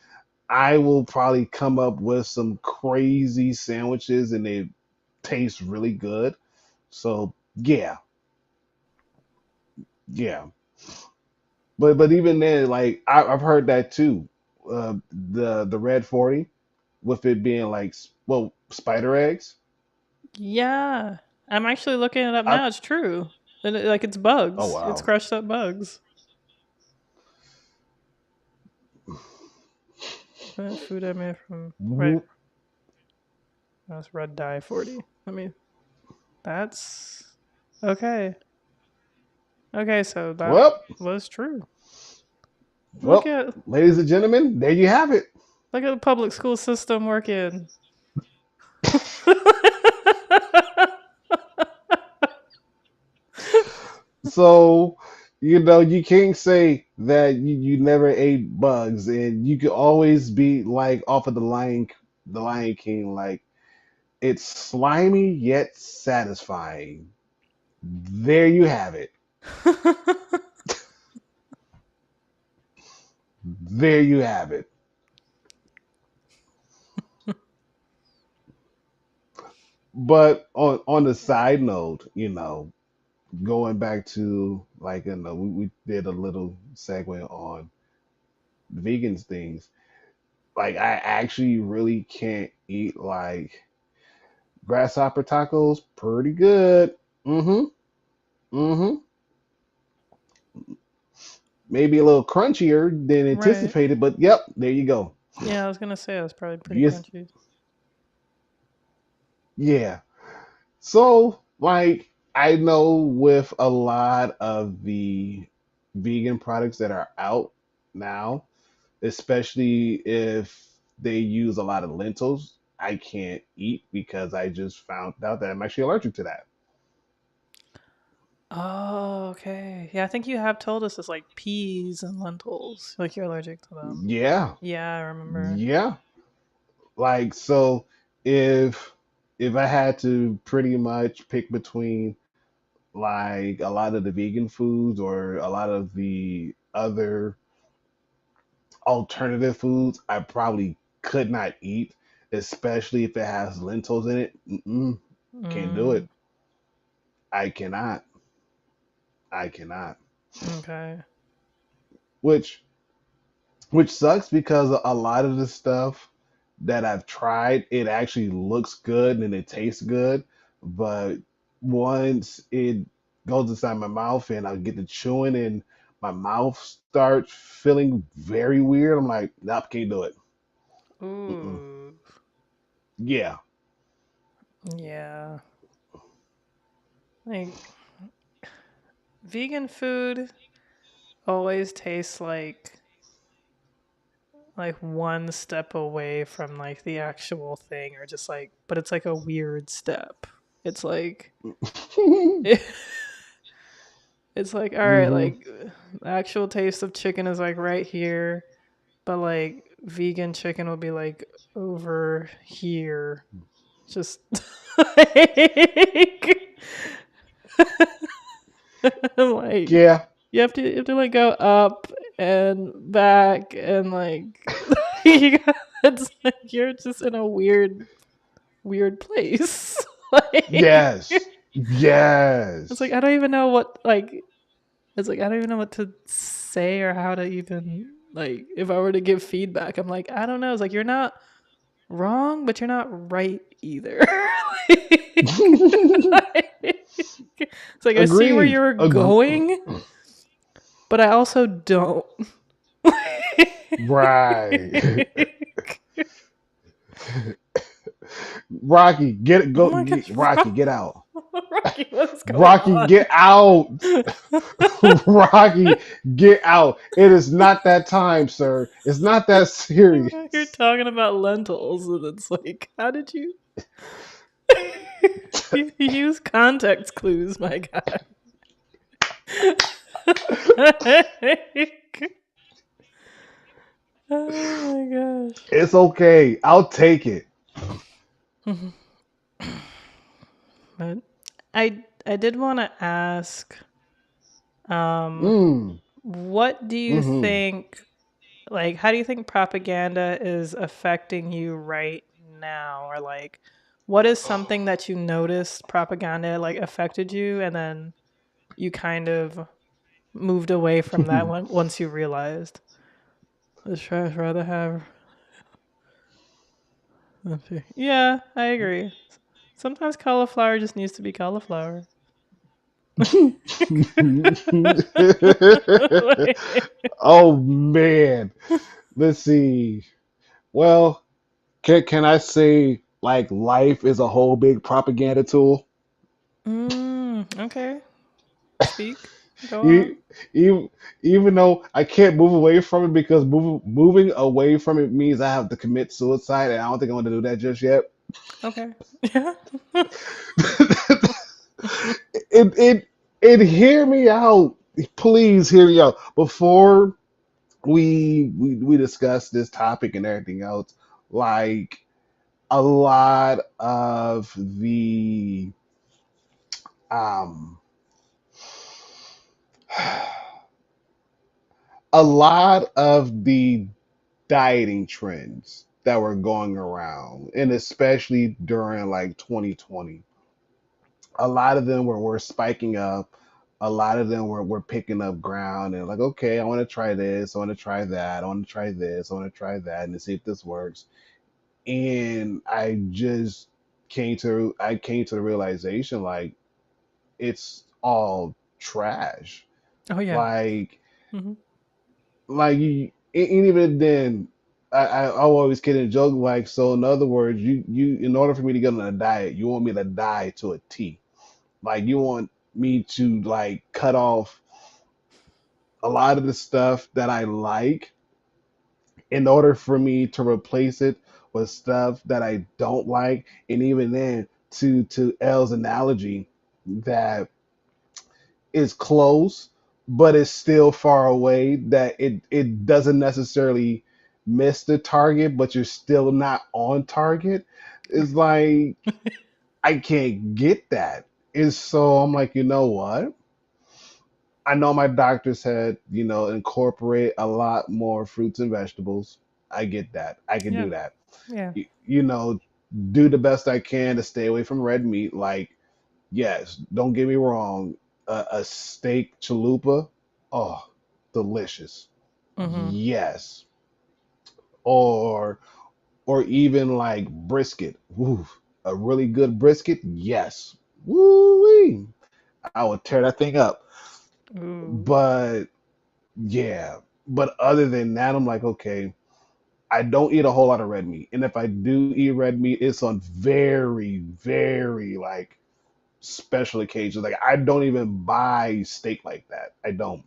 I will probably come up with some crazy sandwiches and they taste really good. So yeah, yeah. But even then, like I've heard that too. The red 40 with it being like well spider eggs. Yeah, I'm actually looking it up I now. It's true. Like it's oh bugs. It's wow. crushed up bugs. Food I made from right. That's red dye 40. I mean, that's okay. Okay, so that Well, was true. Look well, at ladies and gentlemen, there you have it. look at the public school system working. So, you can't say that you never ate bugs, and you could always be like off of the Lion King, like it's slimy yet satisfying. There you have it. There you have it. But on the side note, going back to like we did a little segue on vegans things. Like I actually really can't eat like grasshopper tacos. Pretty good. Mm-hmm. Mm-hmm. Maybe a little crunchier than Right. anticipated, but yep, there you go. Yeah, I was gonna say that's probably pretty Yes, crunchy. yeah. So like I know with a lot of the vegan products that are out now, especially if they use a lot of lentils, I can't eat because I just found out that I'm actually allergic to that. Oh, okay. Yeah, I think you have told us it's like peas and lentils. Like you're allergic to them. Yeah, Yeah, I remember. yeah. Like so, if if I had to pretty much pick between like a lot of the vegan foods or a lot of the other alternative foods, I probably could not eat, especially if it has lentils in it. Mm-mm, can't do Mm, it. I cannot. I cannot. okay. Which which sucks because a lot of the stuff that I've tried, it actually looks good and it tastes good, but once it goes inside my mouth and I get to chewing and my mouth starts feeling very weird, I'm like, nope, can't do it. Mm-mm. Ooh. Yeah. Yeah. Like vegan food always tastes like one step away from like the actual thing or just like but it's like a weird step. It's like it, It's like, all right, Mm-hmm. like the actual taste of chicken is like right here, but like vegan chicken will be like over here. Just like, like Yeah. you have to like go up and back and like it's like you're just in a weird place. Like Yes. it's like Yes. I don't even know what like it's like I don't even know what to say or how to even like if I were to give feedback. I'm like, I don't know. It's like you're not wrong, but you're not right either. It's like I see where Agreed. you're going, but I also don't. Right. Rocky, get Oh go. my gosh, Rocky, get out. Rocky, what's going Rocky, on? get out. Rocky, get out. It is not that time, sir. It's not that You're serious. talking about lentils, and it's like, how did you? You use context clues, my guy. Oh my It's okay. I'll take it. gosh. But I did want to ask, um, Mm. what do you Mm-hmm. think? Like, how do you think propaganda is affecting you right now, or like, what is something that you noticed propaganda like affected you, and then you kind of moved away from that once you realized? Let's try rather have. Let's see. Yeah, I agree. Sometimes cauliflower just needs to be cauliflower. Oh man. Let's see. Well, can I say like life is a whole big propaganda tool? Okay. Speak. Go on. You, even even though I can't move away from it because moving away from it means I have to commit suicide, and I don't think I want to do that just yet. Okay. Yeah. it it hear me out. Please hear me out before we discuss this topic and everything else. Like a lot of the um a lot of the dieting trends that were going around, and especially during like 2020, a lot of them were spiking up. A lot of them were picking up ground and like, okay, I want to try this, I want to try that, I want to try this, I want to try that, and to see if this works. And I came to the realization like it's all trash. Oh yeah. Like Hmm. like you and even then I always kid and joke like, so in other words, you in order for me to get on a diet, you want me to die to a T. Like you want me to like cut off a lot of the stuff that I like in order for me to replace it with stuff that I don't like. And even then, to L's analogy, that is close, but it's still far away. That it doesn't necessarily miss the target, but you're still not on target. It's like I can't get that. And so I'm like, you know what? I know my doctor said, incorporate a lot more fruits and vegetables. I get that. I can Yeah. do that. Yeah. You know, do the best I can to stay away from red meat. Like, yes, don't get me wrong. A steak chalupa, oh, delicious. Hmm. Yes. Or even like brisket. Woo, a really good brisket. Yes. Woo. I would tear that thing up. Ooh. But yeah. But other than that, I'm like, okay, I don't eat a whole lot of red meat. And if I do eat red meat, it's on very, very like special occasions. Like I don't even buy steak like that. I don't.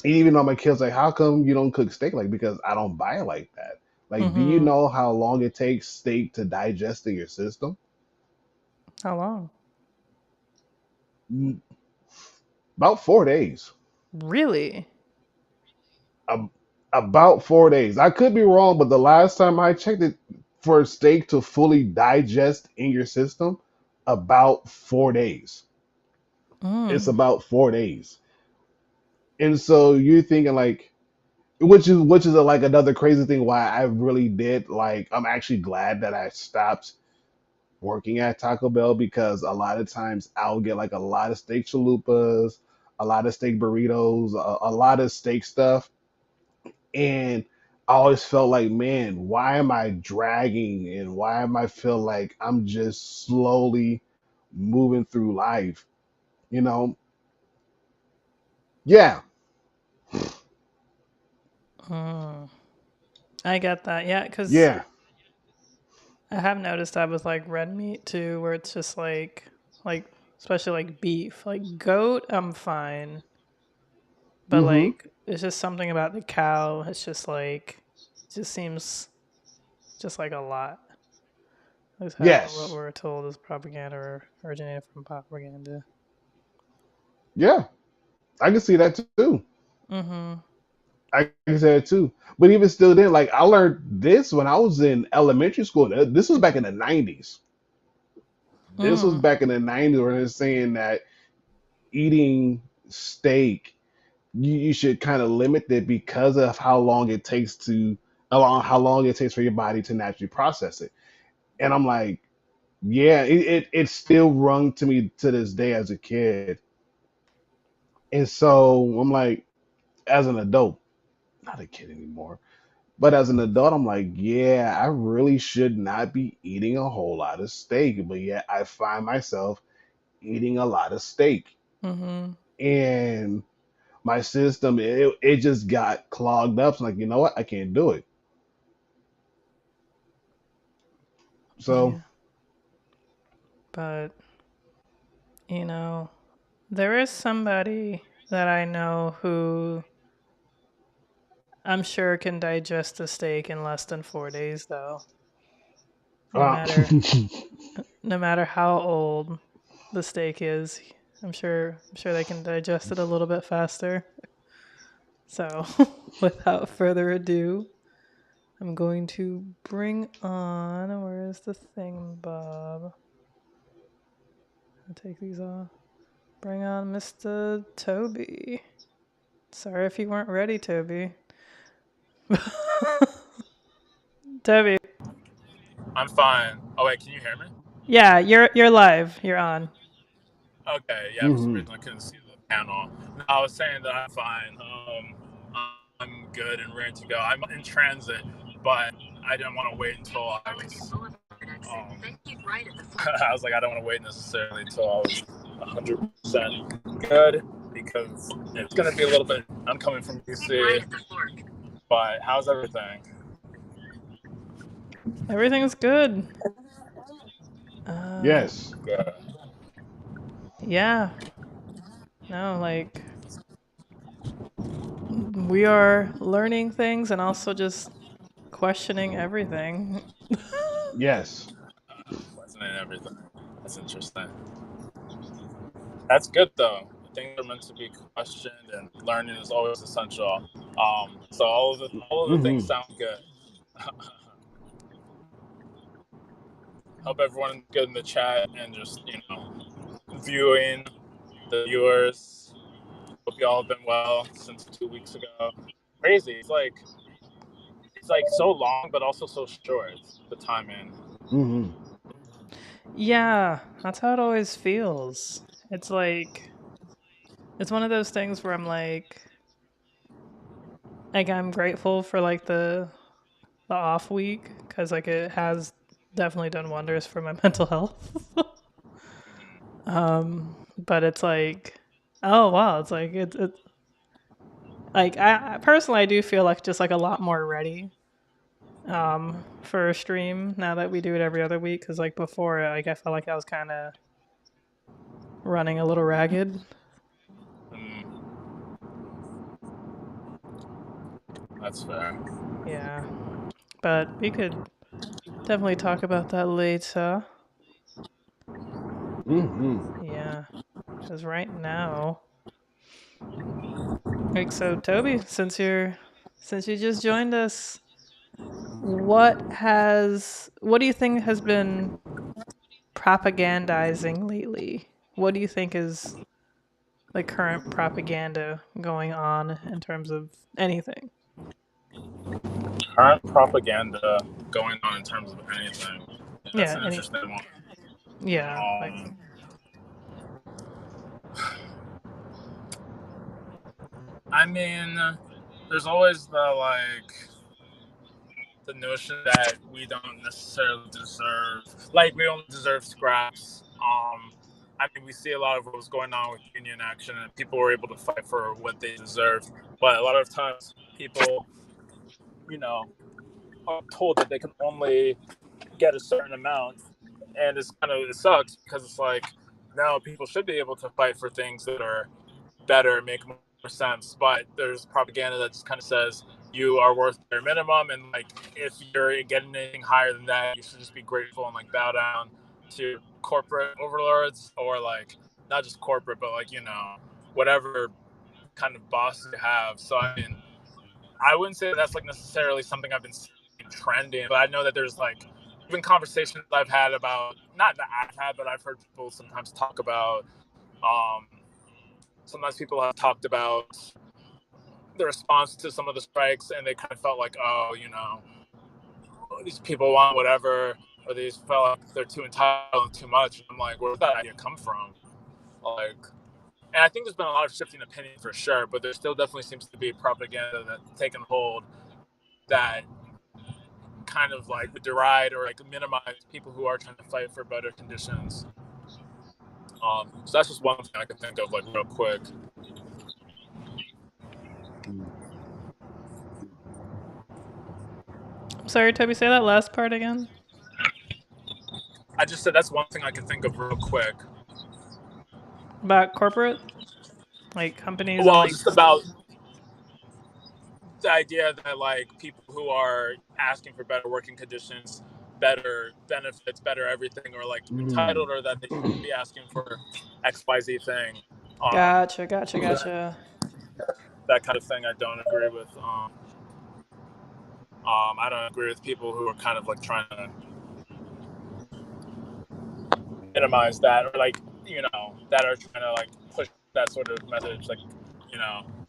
Even though my kids like, how come you don't cook steak? Like because I don't buy it like that. Like, do you Hmm. know how long it takes steak to digest in your system? How long? About 4 days. Really? Ab- about 4 days. I could be wrong, but the last time I checked it, for a steak to fully digest in your system, about 4 days. It's Mm. about 4 days. And so you're thinking like, which is like another crazy thing why I really did like. I'm actually glad that I stopped working at Taco Bell because a lot of times I'll get like a lot of steak chalupas, a lot of steak burritos, a lot of steak stuff, and I always felt like, man, why am I dragging and why am I feel like I'm just slowly moving through life? You know? Yeah. Mm. I get that. Yeah, because Yeah. I have noticed that with like red meat too, where it's just like especially like beef, like goat, I'm fine, but Mm-hmm. like it's just something about the cow. It's just like it just seems just like a lot. At least how what Yes. we're told is propaganda or originated from propaganda. Yeah. I can see that too. Mm-hmm. I can see that too. But even still then, like I learned this when I was in elementary school. This was back in the 90s. This was Mm. back in the 90s where they're saying that eating steak you should kind of limit it because of how long it takes to how long it takes for your body to naturally process it. And I'm like, yeah, it still rung to me to this day as a kid. And so I'm like, as an adult, not a kid anymore, but as an adult, I'm like, yeah, I really should not be eating a whole lot of steak, but yet I find myself eating a lot of steak. Mm-hmm. And my system, it just got clogged up. So I'm like, you know what? I can't do it. So Yeah, but you know, there is somebody that I know who I'm sure can digest a steak in less than 4 days, though. No Uh, matter no matter how old the steak is, I'm sure they can digest it a little bit faster. So, without further ado, I'm going to bring on where is the thing, Bob? I'll take these off. Bring on Mr. Toby. Sorry if you weren't ready, Toby. Toby. I'm fine. Oh wait, can you hear me? Yeah, you're live. You're on. Okay, yeah, for some hmm reason I couldn't see the panel. No, I was saying that I'm fine. I'm good and ready to go. I'm in transit, but I didn't want to wait until I was. I was like, I don't want to wait necessarily until I was 100% good because it's gonna be a little bit. I'm coming from DC, but how's everything? Everything's good. Yes. Good. Yeah. No, like we are learning things and also just questioning everything. Yes. Wasn't it everything? That's interesting. That's good though. Things are meant to be questioned, and learning is always essential. So all of the things hmm sound good. Hope everyone's good in the chat and just viewing the viewers. Hope you all have been well since 2 weeks ago. Crazy. It's like so long, but also so short. The timing. hmm Yeah, that's how it always feels. It's like it's one of those things where I'm like I'm grateful for like the off week cuz like it has definitely done wonders for my mental health. But it's like oh wow, it's like it's like I personally I do feel like just like a lot more ready for a stream now that we do it every other week because like before like I felt like I was kind of running a little ragged. Mm, that's fair. Yeah, but we could definitely talk about that later. hmm Yeah, because right now Like, so Toby, since you just joined us, what do you think has been propagandizing lately? What do you think is the current propaganda going on in terms of anything? Current propaganda going on in terms of anything. That's Yeah, an interesting one. yeah, like, I mean, there's always the notion that we don't necessarily deserve, like, we don't deserve scraps. I mean, we see a lot of what was going on with union action, and people were able to fight for what they deserved. But a lot of times, people, are told that they can only get a certain amount, and it sucks because it's like, no, people should be able to fight for things that are better, make more sense. But there's propaganda that just kind of says you are worth bare minimum, and like if you're getting anything higher than that, you should just be grateful and like bow down to corporate overlords, or like not just corporate, but like whatever kind of boss you have. So I mean, I wouldn't say that's like necessarily something I've been seeing trending, but I know that there's like even conversations I've had about, not that I've had, but I've heard people sometimes talk about. Sometimes people have talked about the response to some of the strikes, and they kind of felt like, oh, these people want whatever, or they just felt like they're too entitled and too much. And I'm like, where did that idea come from? Like, and I think there's been a lot of shifting opinion for sure, but there still definitely seems to be propaganda that's taken hold that kind of like deride or like minimize people who are trying to fight for better conditions. So that's just one thing I can think of, like, real quick. sorry, Toby, say that last part again. I just said that's one thing I can think of real quick. About corporate, like companies. Well, and, like, just about the idea that like people who are asking for better working conditions, better benefits, better everything, or like entitled, or that they should be asking for XYZ thing. Gotcha. That kind of thing I don't agree with. I don't agree with people who are kind of like trying to minimize that, or like that are trying to like push that sort of message, like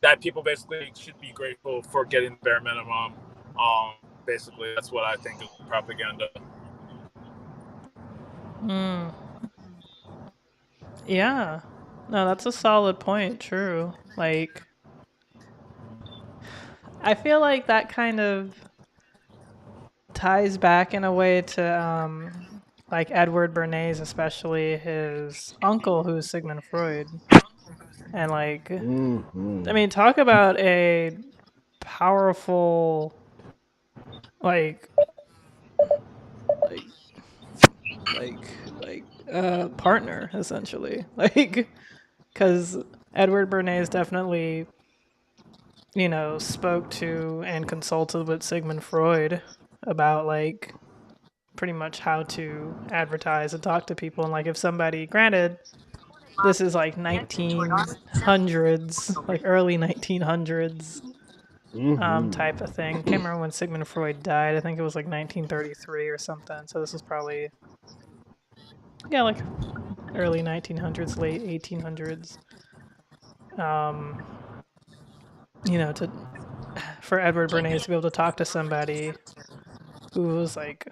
that people basically should be grateful for getting the bare minimum. Basically, that's what I think is propaganda. Yeah, no, that's a solid point. True. Like, I feel like that kind of ties back in a way to like Edward Bernays, especially his uncle, who's Sigmund Freud. And like, I mean, talk about a powerful partner, essentially. Like, because Edward Bernays definitely spoke to and consulted with Sigmund Freud about like pretty much how to advertise and talk to people. And like, if somebody, granted, this is like 1900s, like early 1900s type of thing. Can't remember when Sigmund Freud died. I think it was like 1933 or something. So this is probably, yeah, like early 1900s, late 1800s. For Edward Bernays to be able to talk to somebody who was like,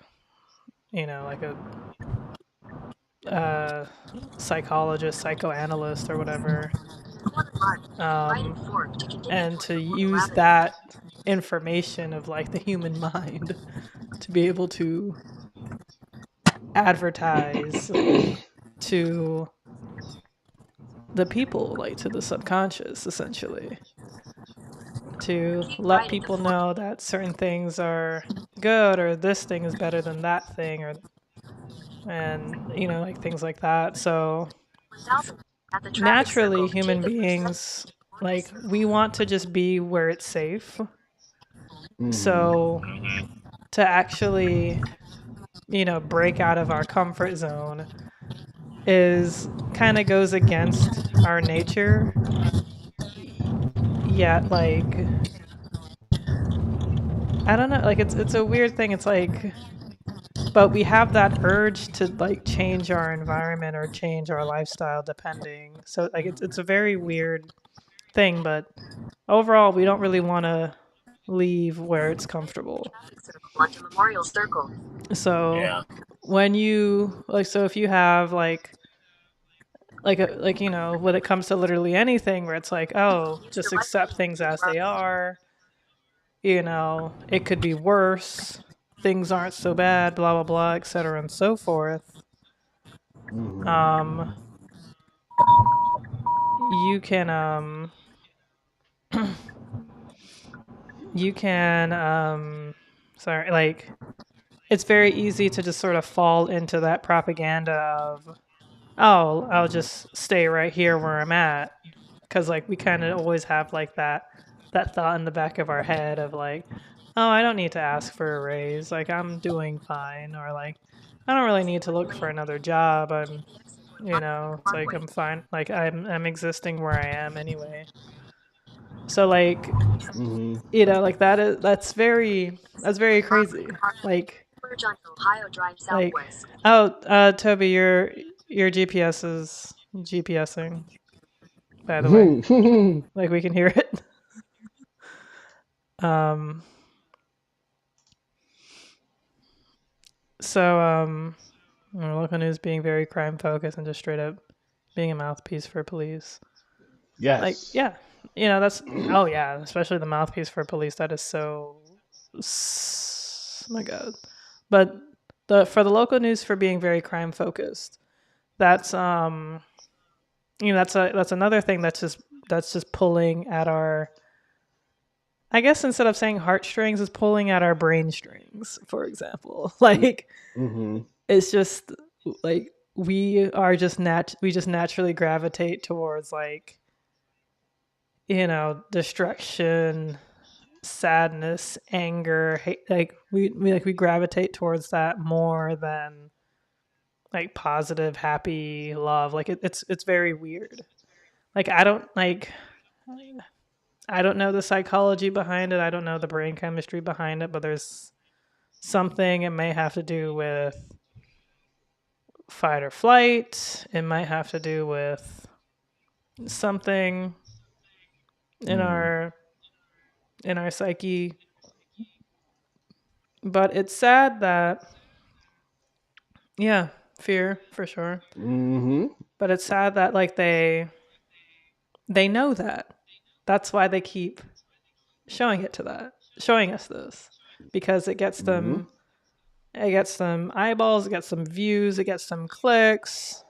like a psychologist, psychoanalyst, or whatever, and to use that information of like the human mind to be able to advertise to the people, like to the subconscious, essentially, to let people know that certain things are good, or this thing is better than that thing, and like things like that. So naturally, human beings, like, we want to just be where it's safe. So to actually break out of our comfort zone is kind of goes against our nature. yet like I don't know, like it's a weird thing. It's like, but we have that urge to like change our environment or change our lifestyle depending. So like it's a very weird thing, but overall we don't really want to leave where it's comfortable. Onto Memorial Circle. So Yeah. when you like, so if you have like you know, when it comes to literally anything where it's like, oh, just accept things as they are, you know, it could be worse, things aren't so bad, blah blah blah, etc. and so forth. Mhm. You can you can sorry, like it's very easy to just sort of fall into that propaganda of, oh, I'll just stay right here where I'm at, because like we kind of always have like that thought in the back of our head of like, oh, I don't need to ask for a raise, like I'm doing fine, or like I don't really need to look for another job, I'm, you know, it's like I'm fine, like I'm existing where I am anyway. So like, Mhm. you know, like that's very crazy. Merge on Ohio Drive Like Southwest. oh, Toby, your GPS is GPSing, by the way. Like we can hear it. Um so local news being very crime focused and just straight up being a mouthpiece for police. Like, Yes. yeah. You know, that's oh yeah, especially the mouthpiece for police, that is so my god. But the for the local news for being very crime focused, that's you know, that's another thing that's just pulling at our, I guess instead of saying heartstrings, is pulling at our brain strings, for example. Like Mhm. it's just like we just naturally gravitate towards like, you know, destruction, sadness, anger, hate, like we gravitate towards that more than like positive, happy love. Like it's very weird. Like I don't know the psychology behind it. I don't know the brain chemistry behind it, but there's something, it may have to do with fight or flight. It might have to do with something in Mm. our psyche. But it's sad that, yeah, fear for sure. Mhm. But it's sad that like they know that. That's why they keep showing us this, because Mhm. it gets them eyeballs, it gets them views, it gets them clicks,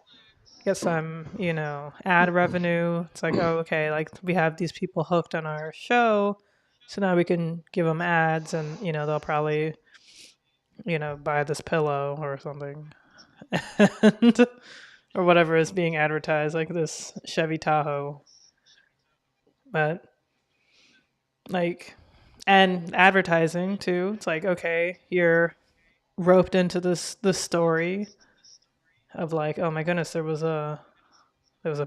get some, you know, ad revenue. It's like, oh, okay, like we have these people hooked on our show, so now we can give them ads, and you know they'll probably, you know, buy this pillow or something, and, or whatever is being advertised, like this Chevy Tahoe. But like, and advertising too. It's like, okay, you're roped into this story of like, oh my goodness, there was a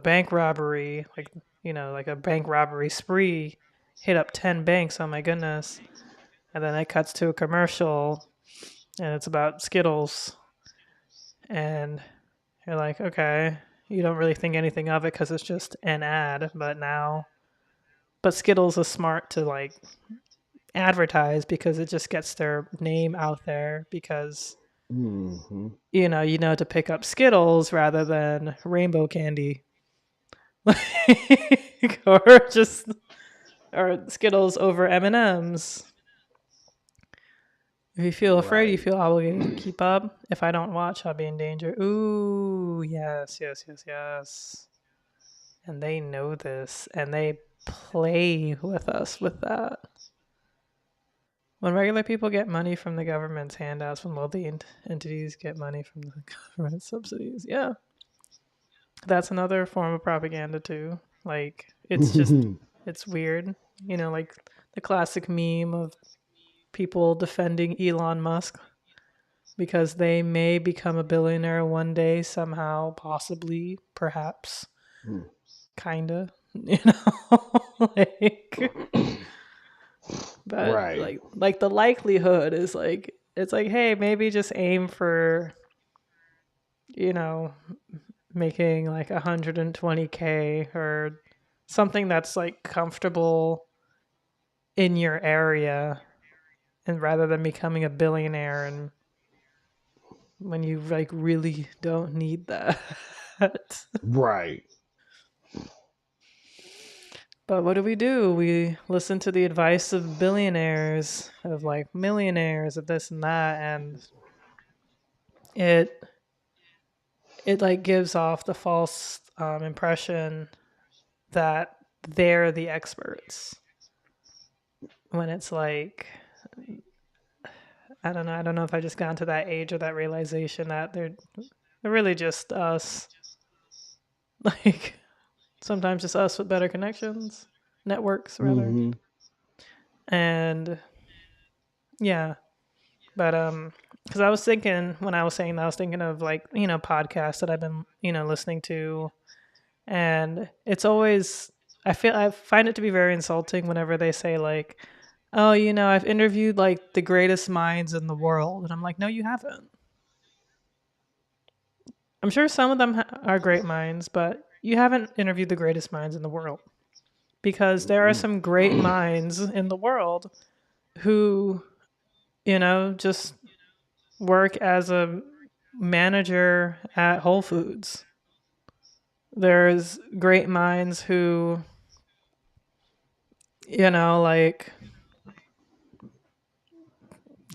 bank robbery, like, you know, like a bank robbery spree, hit up 10 banks, oh my goodness. And then it cuts to a commercial and it's about Skittles. And you're like, okay, you don't really think anything of it because it's just an ad, but Skittles is smart to like advertise because it just gets their name out there because, Mhm. you know to pick up Skittles rather than rainbow candy. Or just, or Skittles over M&Ms. If you feel afraid, you Right. feel obligated to keep up. If I don't watch, I'll be in danger. Ooh, yes, yes, yes, yes. And they know this, and they play with us with that. When regular people get money from the government's handouts, when wealthy entities get money from the government subsidies. Yeah, that's another form of propaganda too. Like, it's weird. You know, like the classic meme of people defending Elon Musk because they may become a billionaire one day somehow, possibly, perhaps, kinda. you know, like, but Right. like the likelihood is like, it's like, hey, maybe just aim for, you know, making like 120K or something that's like comfortable in your area, and rather than becoming a billionaire and when you like really don't need that. Right. But what do? We listen to the advice of billionaires, of like millionaires, of this and that, and it like gives off the false impression that they're the experts when it's like, I don't know. I don't know if I just got to that age or that realization that they're really just us. Like sometimes just us with better connections, networks rather, Hmm. and yeah. But because I was thinking when I was saying that, I was thinking of like, you know, podcasts that I've been, you know, listening to, and it's always, I find it to be very insulting whenever they say like, oh, you know, I've interviewed like the greatest minds in the world, and I'm like, no, you haven't. I'm sure some of them are great minds, but you haven't interviewed the greatest minds in the world, because there are some great minds in the world who, you know, just work as a manager at Whole Foods. There's great minds who, you know, like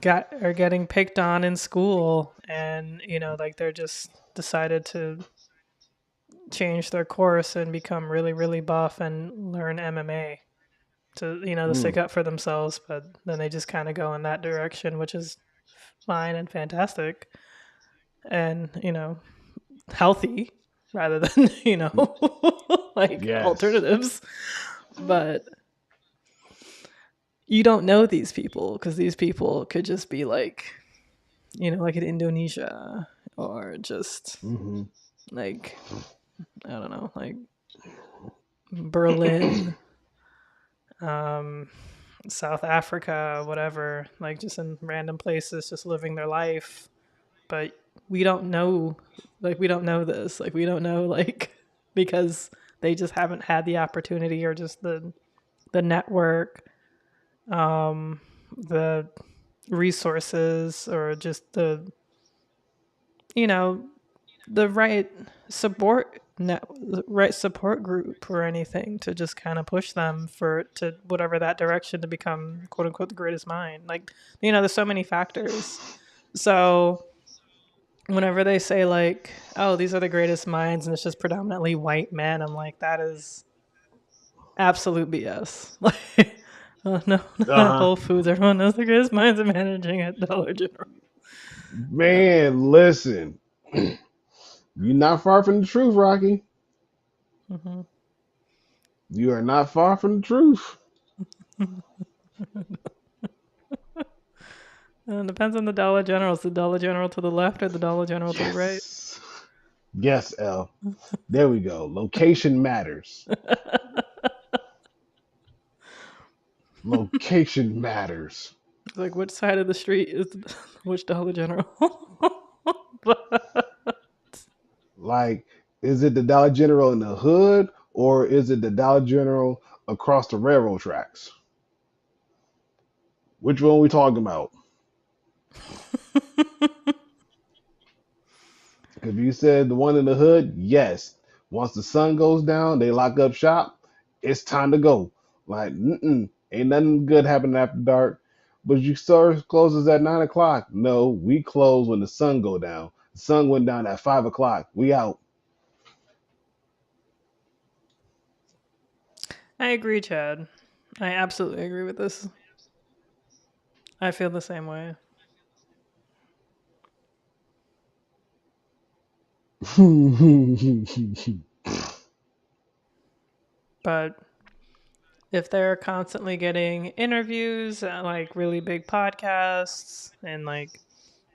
are getting picked on in school, and you know, like they're just decided to change their course and become really really buff and learn MMA to, you know, to stick Mm. up for themselves, but then they just kind of go in that direction, which is fine and fantastic and, you know, healthy rather than, you know, like Yes. alternatives. But you don't know these people because these people could just be like, you know, like in Indonesia or just Hmm. like, I don't know, like Berlin, um, South Africa, whatever, like just in random places, just living their life. But we don't know, like, we don't know this. Like, we don't know, like, because they just haven't had the opportunity or just the network, the resources, or just the, you know, the right right support group or anything to just kind of push them for to whatever that direction to become quote unquote the greatest mind. Like, you know, there's so many factors. So whenever they say like, oh, these are the greatest minds and it's just predominantly white men, I'm like, that is absolute BS. Like, oh, no, not Uh-huh. Whole Foods. Everyone knows the greatest minds are managing at Dollar General. Man, listen. You're not far from the truth, Rocky. Mm-hmm. You are not far from the truth. It depends on the Dollar General. Is the Dollar General to the left or the Dollar General to the right? Yes. Yes, L. There we go. Location matters. Location matters. It's like, which side of the street is which Dollar General? But Like, is it the Dollar General in the hood or is it the Dollar General across the railroad tracks? Which one are we talking about? If you said the one in the hood, yes. Once the sun goes down, they lock up shop. It's time to go. Like, ain't nothing good happening after dark. But you stores closes at 9 o'clock. No, we close when the sun go down. The sun went down at 5 o'clock. We out. I agree, Chad. I absolutely agree with this. I feel the same way. But if they're constantly getting interviews at like really big podcasts and like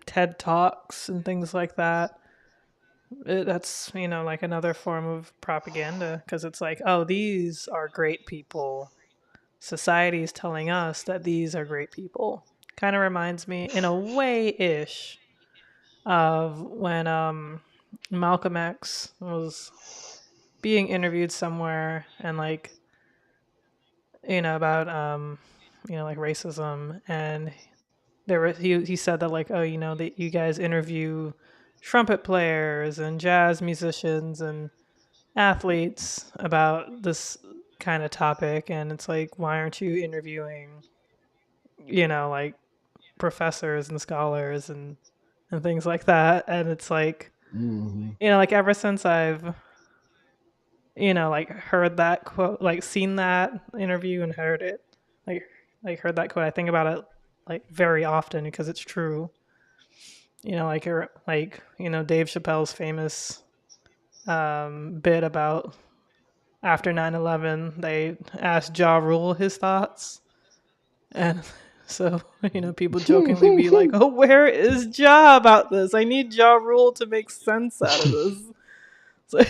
TED Talks and things like that, that's like another form of propaganda because it's like, oh, these are great people. Society is telling us that these are great people. Kind of reminds me, in a way, ish, of when Malcolm X was being interviewed somewhere and like about like racism, and he said that like, oh, that you guys interview trumpet players and jazz musicians and athletes about this kind of topic, and it's like, why aren't you interviewing like professors and scholars and things like that? And it's like, Hmm. like ever since I've like heard that quote, like seen that interview and heard it, like heard that quote, I think about it like very often because it's true. Dave Chappelle's famous bit about after 9/11, they asked Ja Rule his thoughts, and so people jokingly be like, "Oh, where is Ja about this? I need Ja Rule to make sense out of this." It's like,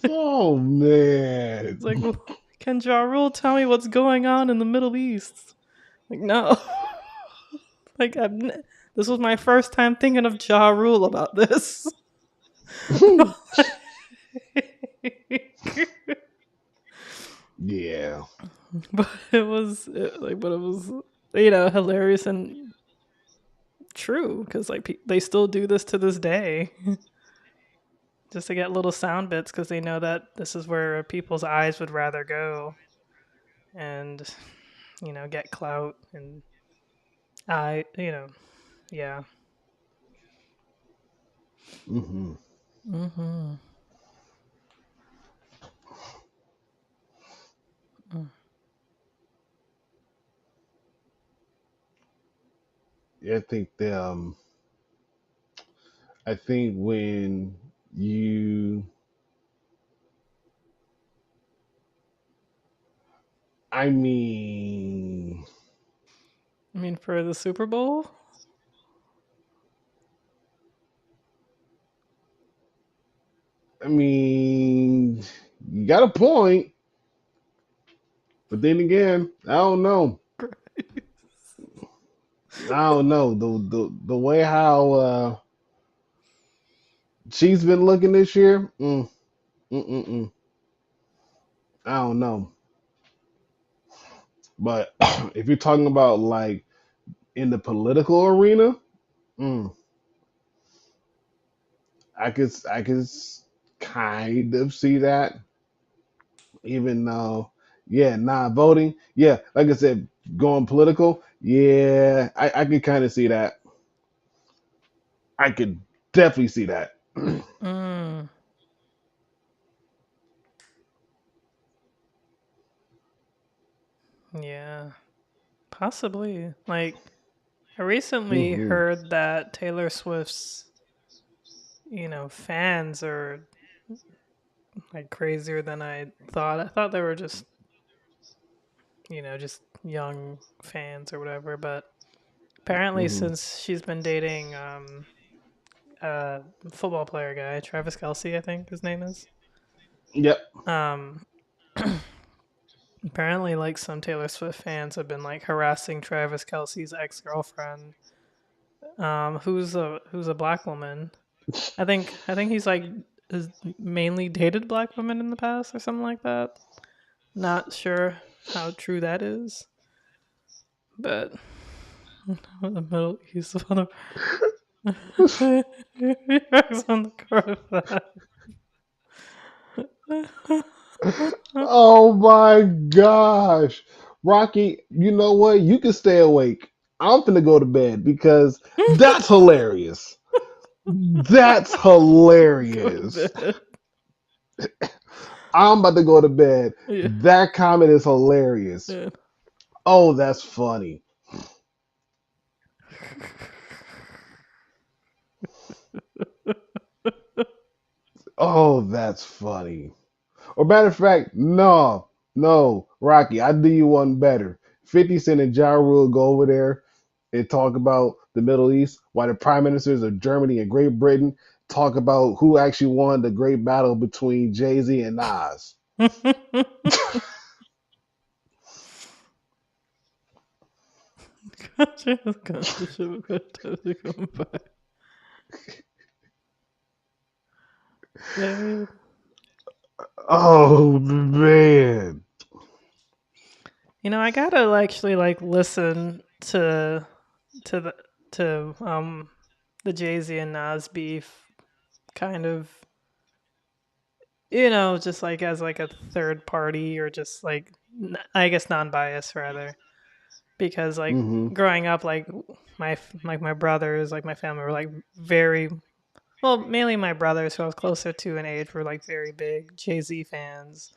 Oh man. it's like, well, can Ja Rule tell me what's going on in the Middle East? Like, no. Like, this was my first time thinking of Ja Rule about this. Yeah. But it was hilarious and true because like they still do this to this day, just to get little sound bits because they know that this is where people's eyes would rather go, and get clout and yeah. Hmm. Mm-hmm. Yeah, I think when you, I mean, I mean, for the Super Bowl. you got a point, but then again, I don't know. I don't know the way how she's been looking this year. Mm. I don't know, but if you're talking about like in the political arena, mm, I could kind of see that, even though, yeah, not voting, yeah, like I said, going political, yeah, I could kind of see that. I could definitely see that. Mm, yeah, possibly. Like, I recently Hmm. heard that Taylor Swift's fans are like crazier than I thought. I thought they were just just young fans or whatever, but apparently Hmm. since she's been dating a football player guy, Travis Kelsey, I think his name is. Yep. Um Apparently like some Taylor Swift fans have been like harassing Travis Kelsey's ex-girlfriend, who's a black woman. I think he's like has mainly dated black women in the past or something like that. Not sure how true that is, but the Middle East on the on the cover of that. Oh my gosh. Rocky, you know what? You can stay awake. I'm finna go to bed because that's hilarious. That's Go to hilarious. bed. I'm about to go to bed. Yeah. That comment is hilarious. Yeah. Oh, that's funny. Oh, that's funny. Or matter of fact, no, Rocky, I do you one better. 50 Cent and Ja Rule go over there and talk about the Middle East while the prime ministers of Germany and Great Britain talk about who actually won the great battle between Jay-Z and Nas. Oh man. I gotta actually listen to the the Jay-Z and Nas beef, kind of, just as a third party, or just I guess non-biased rather, because Hmm. growing up, my brothers, my family were very, well, mainly my brothers, who I was closer to in age, were very big Jay-Z fans.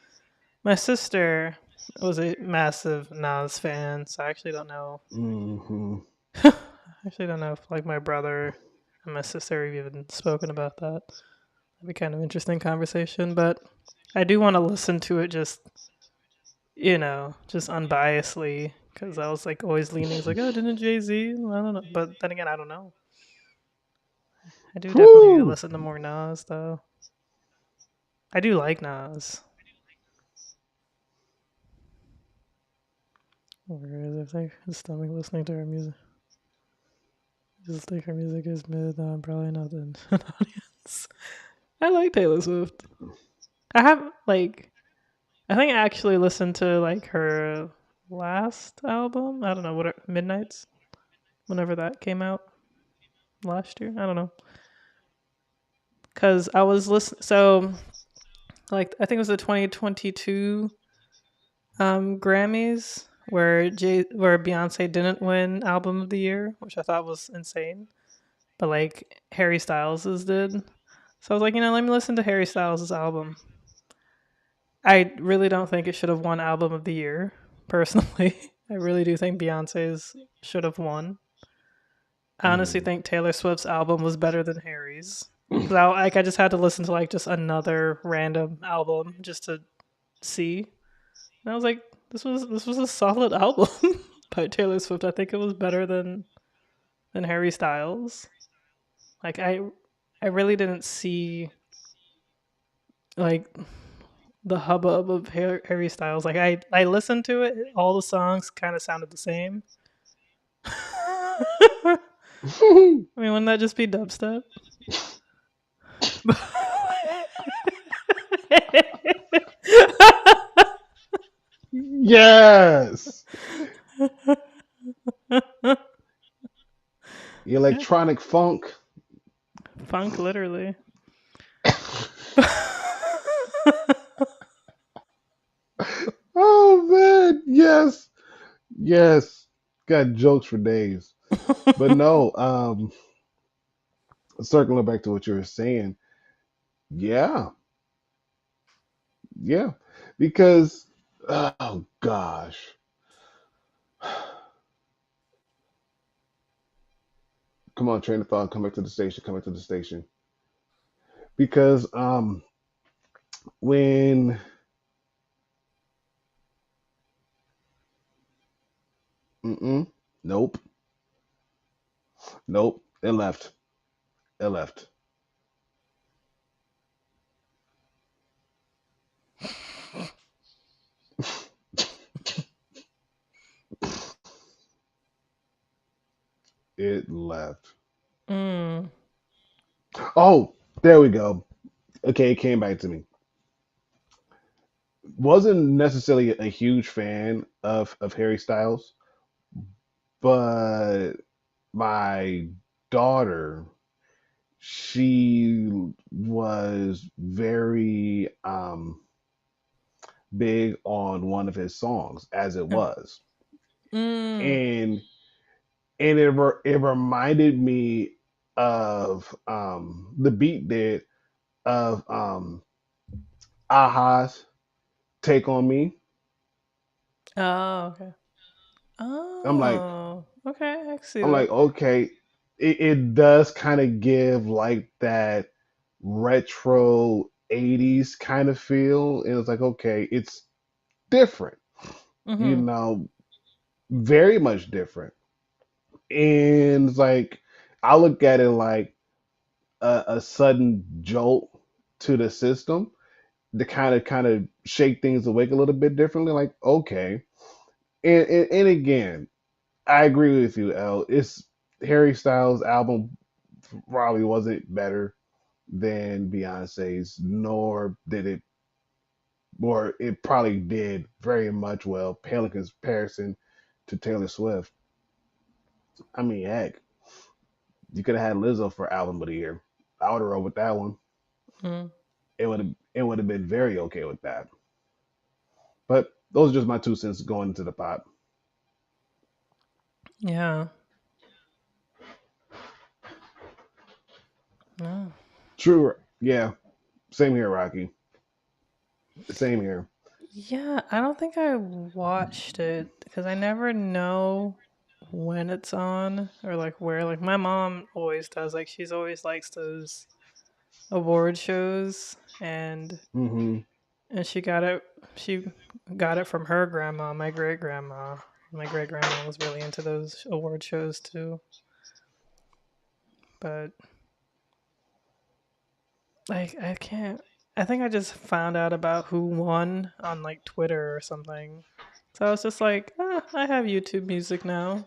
My sister was a massive Nas fan, so I actually don't know. Hmm. I actually don't know if my brother and my sister have even spoken about that. That'd be kind of interesting conversation, but I do want to listen to it just just unbiasedly, because I was always leaning, it's oh, didn't Jay-Z? I don't know, but then again, I don't know. I do definitely need to Whew. listen to more Nas though. I do like Nas. Where is it? His stomach listening to her music. Just her music is mid, probably not an audience. I like Taylor Swift. I have I think I actually listened to her last album. I don't know what Midnight's, whenever that came out last year. I don't know, because I was listening. So I think it was the 2022 Grammys, where Beyonce didn't win Album of the Year, which I thought was insane. But Harry Styles' did. So I was let me listen to Harry Styles' album. I really don't think it should have won Album of the Year, personally. I really do think Beyonce's should have won. I honestly think Taylor Swift's album was better than Harry's. Because I just had to listen to just another random album just to see. And I was this was a solid album by Taylor Swift. I think it was better than Harry Styles. I really didn't see the hubbub of Harry Styles. I listened to it, all the songs kind of sounded the same. I mean, wouldn't that just be dubstep? Yes. Electronic funk. Funk, literally. Oh man, yes. Yes. Got jokes for days. But no, circling back to what you were saying, yeah, yeah. Because oh gosh. Come on, train of thought, come back to the station, come back to the station. Because when mm-mm, nope, nope, it left. It left. It left. Mm. Oh, there we go. Okay, it came back to me. Wasn't necessarily a huge fan of Harry Styles, but my daughter, she was very big on one of his songs, as it was, Mm. and it reminded me of the beat did of Aha's "Take on Me." Oh, okay. I'm like, Oh, okay. I can see I'm that. like, okay, it does kind of give like that retro 80s kind of feel. And it's like, okay, it's different, you Mm-hmm. know, very much different. And it's like, I look at it like, a sudden jolt to the system to kind of shake things awake a little bit differently. Like, okay, and again, I agree with you, L. It's Harry Styles' album probably wasn't better than Beyonce's, nor did it, or it probably did very much well, pale in comparison to Taylor Swift. I mean, heck, you could have had Lizzo for album of the year. I would have rolled with that one. Mm. It would have been very okay with that. But those are just my 2 cents going into the pot. Yeah. No. True. Yeah. Same here, Rocky. Same here. Yeah, I don't think I watched it because I never know when it's on or like where. Like my mom always does. Like she's always likes those award shows, Hmm. and she got it. She got it from her grandma, my great grandma. My great grandma was really into those award shows too. But like I can't. I think I just found out about who won on like Twitter or something. So I was just like, I have YouTube Music now.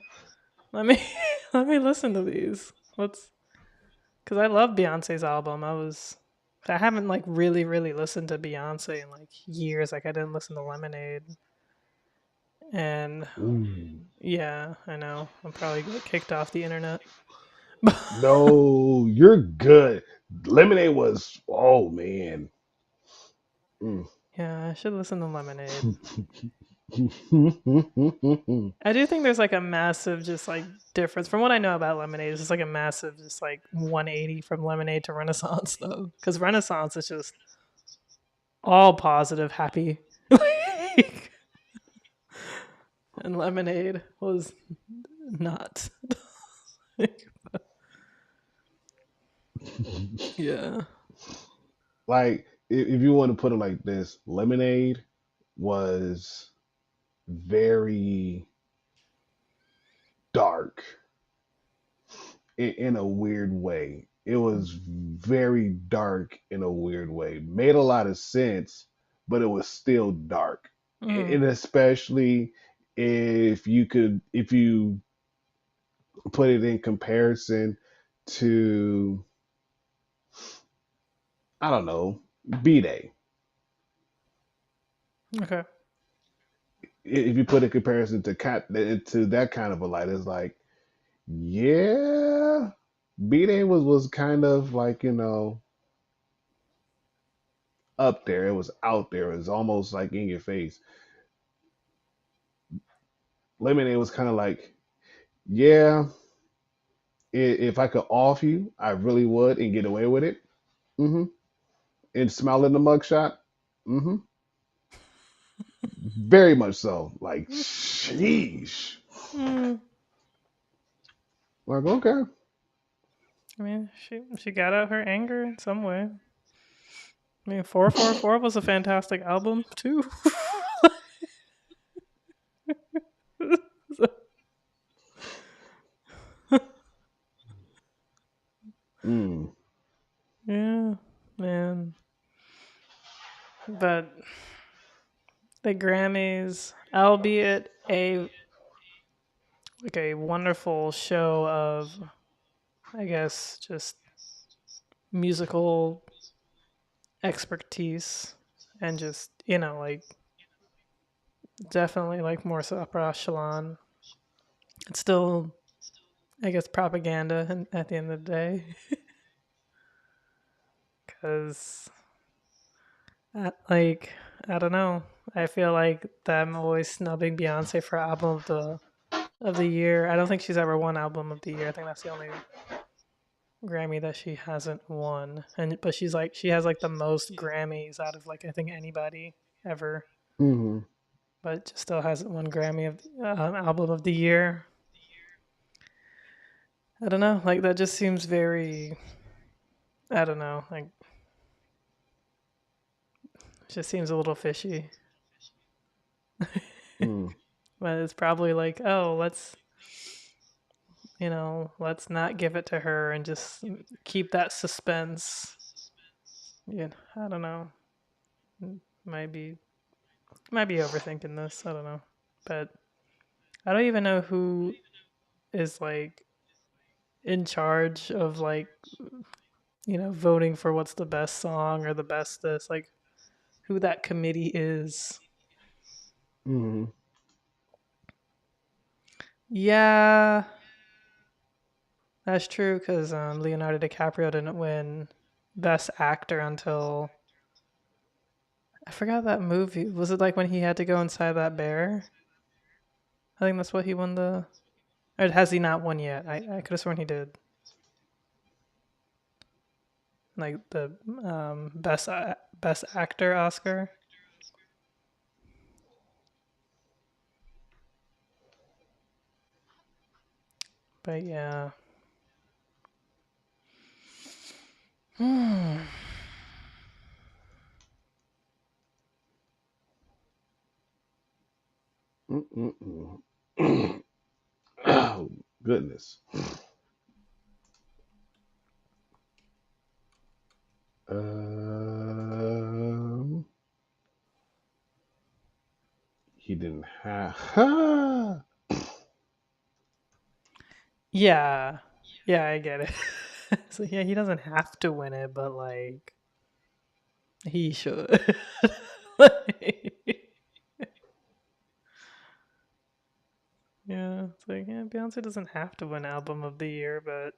Let me let me listen to these. Let's because I love Beyonce's album. I haven't like really listened to Beyonce in like years. Like I didn't listen to Lemonade, and Ooh. yeah, I know I'm probably get kicked off the internet. No, you're good. Lemonade was, oh man. Mm. Yeah, I should listen to Lemonade. Mm. I do think there's like a massive just like difference from what I know about Lemonade. It's just like a massive just like 180 from Lemonade to Renaissance though, because Renaissance is just all positive, happy. Like, and Lemonade was not. Yeah. Like, if you want to put it like this, Lemonade was very dark in a weird way. It was very dark in a weird way. Made a lot of sense, but it was still dark. Mm, And especially if you put it in comparison to, I don't know, B Day. okay. If you put it in comparison to that kind of a light, it's like, yeah, B Day was kind of like, up there. It was out there. It was almost like in your face. Lemonade was kind of like, yeah, if I could off you, I really would and get away with it. Hmm. And smile in the mugshot. Hmm. Very much so. Like, sheesh. Mm, Like, okay. I mean, she got out her anger in some way. I mean, 444 was a fantastic album too. Mm. Yeah, man. But the Grammys, albeit a wonderful show of, I guess, just musical expertise and just like definitely like more so upper echelon. It's still, I guess, propaganda at the end of the day, because like I don't know. I feel like them always snubbing Beyonce for album of the year. I don't think she's ever won album of the year. I think that's the only Grammy that she hasn't won. But she has like the most Grammys out of like I think anybody ever. Hmm. But just still hasn't won Grammy of album of the year. I don't know. Like that just seems very. I don't know. Like it just seems a little fishy. Mm. But it's probably like, oh, let's let's not give it to her and just keep that suspense. Yeah, I don't know. Might be overthinking this. I don't know, but I don't even know who is like in charge of like voting for what's the best song or the best this, like who that committee is. Hmm. Yeah, that's true because Leonardo DiCaprio didn't win Best Actor until I forgot that movie. Was it like when he had to go inside that bear? I think that's what he won the. Or has he not won yet? I could have sworn he did. Like the best actor Oscar. But yeah. Oh, goodness. He didn't have. Yeah, I get it. So yeah, he doesn't have to win it, but like he should. Yeah, it's like Beyonce doesn't have to win Album of the Year, but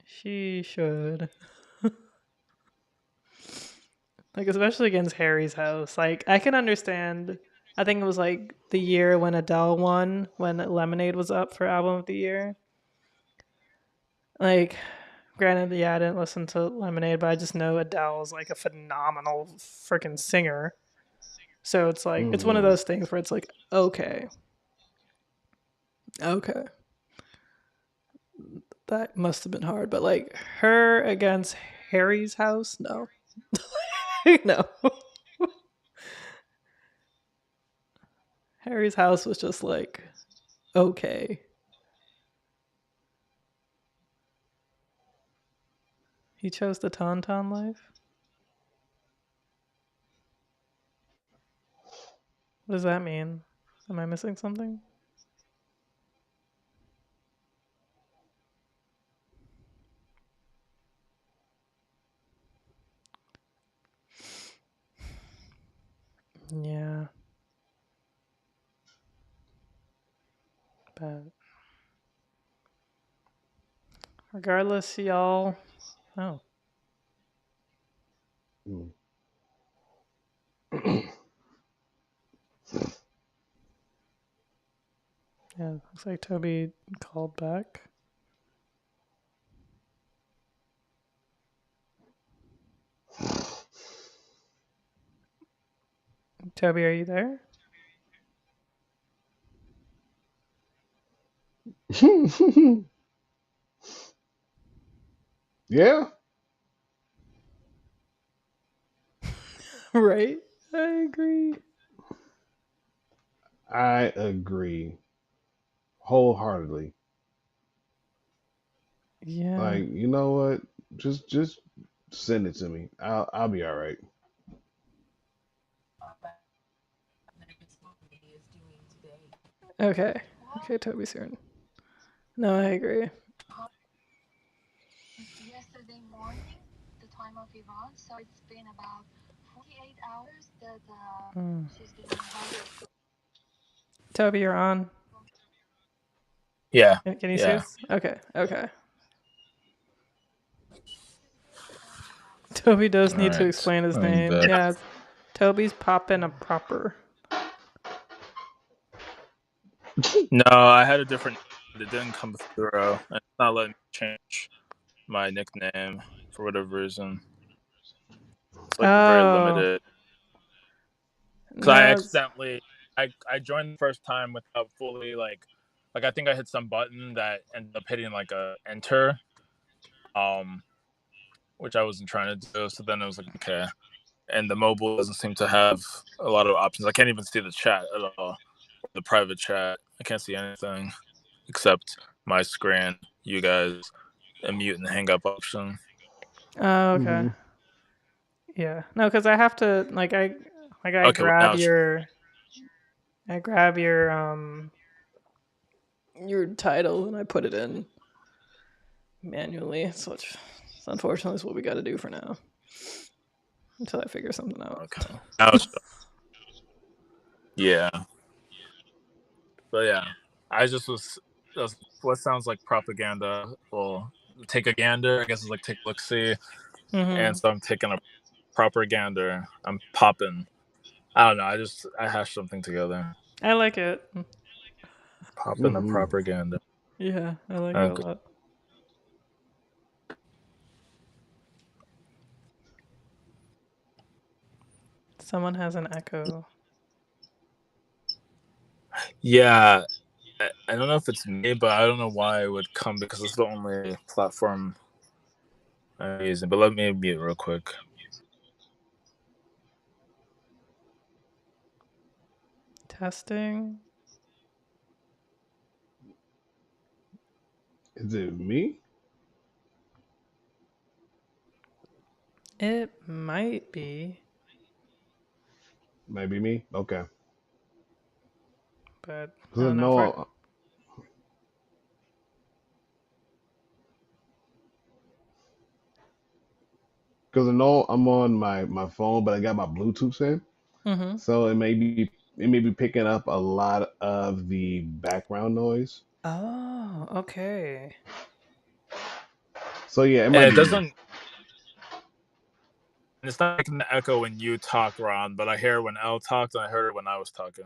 she should. Like especially against Harry's House. Like I can understand. I think it was like the year when Adele won, when Lemonade was up for Album of the Year. Like, granted, yeah, I didn't listen to Lemonade, but I just know Adele is like a phenomenal freaking singer. So it's like it's one of those things where it's like, okay, that must have been hard. But like her against Harry's House, no, no. Harry's House was just like, okay. He chose the Tauntaun life? What does that mean? Am I missing something? Yeah. But regardless, y'all. Oh. Yeah, looks like Toby called back. Toby, are you there? Yeah. Right? I agree. I agree wholeheartedly. Yeah. Like, you know what? Just send it to me. I'll be all right. Okay. Okay, Toby's here. No, I agree. Yesterday morning, the time of Iran, so it's been about 48 hours that she's been in hospital. Toby, you're on. Yeah. Can you see us? Okay. Toby does need to explain his name. back. Yeah. Toby's popping a proper. No, I had a different. It didn't come through. It's not letting me change my nickname for whatever reason. It's like very limited. Because I accidentally, I joined the first time without fully like I think I hit some button that ended up hitting like a enter, which I wasn't trying to do. So then I was like, okay. And the mobile doesn't seem to have a lot of options. I can't even see the chat at all, the private chat. I can't see anything. except my screen, you guys, and mute and hang up option. Oh, okay. Mhm. Yeah. No, because I have to I Okay, grab now your your title and I put it in manually. So unfortunately, is what we got to do for now until I figure something out. okay. Now it's yeah, but yeah, I just was what sounds like propaganda. Well, take a gander. I guess it's like take a look see, and so I'm taking a proper gander. I'm popping. I don't know. I hashed something together. I like it. Popping a Mhm. propaganda. Yeah, I like it a Okay. lot. Someone has an echo. Yeah, I don't know if it's me, but I don't know why it would come because it's the only platform I'm using. But let me mute real quick. Testing. Is it me? It might be, Maybe me. Okay. but I Because I don't know if I. know, I'm on my phone, but I got my Bluetooth in, Mm-hmm. so it may be picking up a lot of the background noise. Oh, okay. So yeah, it And might it be me. doesn't. It's not making the echo when you talk, Ron, but I hear it when Elle talked, and I heard it when I was talking.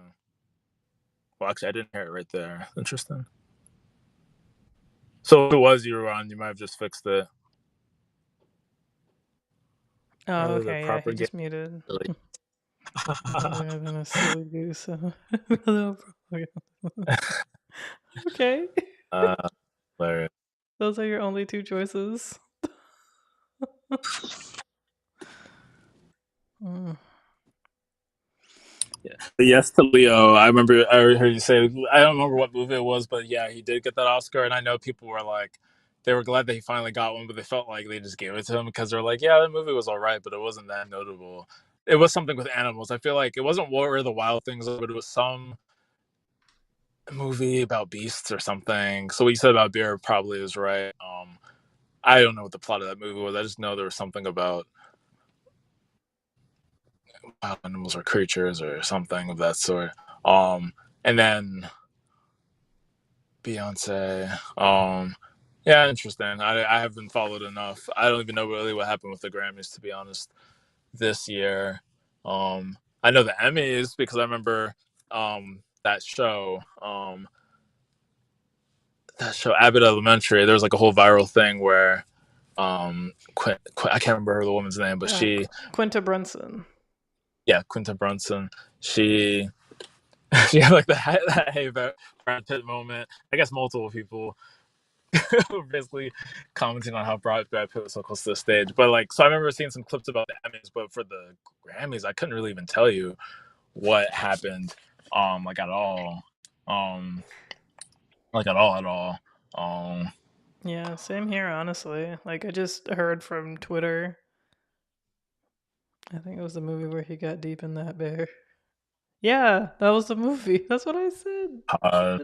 Well, actually, I didn't hear it right there. Interesting. So if it was you, Ron, you might have just fixed it. Oh, The okay. Yeah, he proper just muted. Like, Other than a silly goose. Okay. hilarious. Those are your only two choices. Mm. Yeah. But yes to Leo. I heard you say, I don't remember what movie it was, but yeah, he did get that Oscar. And I know people were like, they were glad that he finally got one, but they felt like they just gave it to him because they're like, yeah, the movie was all right, but it wasn't that notable. It was something with animals. I feel like it wasn't War of the Wild Things, but it was some movie about beasts or something. So what you said about beer probably is right. I don't know what the plot of that movie was. I just know there was something about wild animals or creatures or something of that sort. And then Beyonce. Yeah, interesting. I haven't followed enough. I don't even know really what happened with the Grammys, to be honest, this year. I know the Emmys because I remember that show. That show Abbott Elementary. There was like a whole viral thing where I can't remember the woman's name, but Quinta Brunson. yeah, Quinta Brunson. She she had like that hey Brad Pitt moment. I guess multiple people basically commenting on how Brad Pitt was so close to the stage. But like, so I remember seeing some clips about the Emmys, but for the Grammys, I couldn't really even tell you what happened, like at all, like at all. Yeah, same here, honestly. Like, I just heard from Twitter. I think it was the movie where he got deep in that bear. Yeah, that was the movie. That's what I said.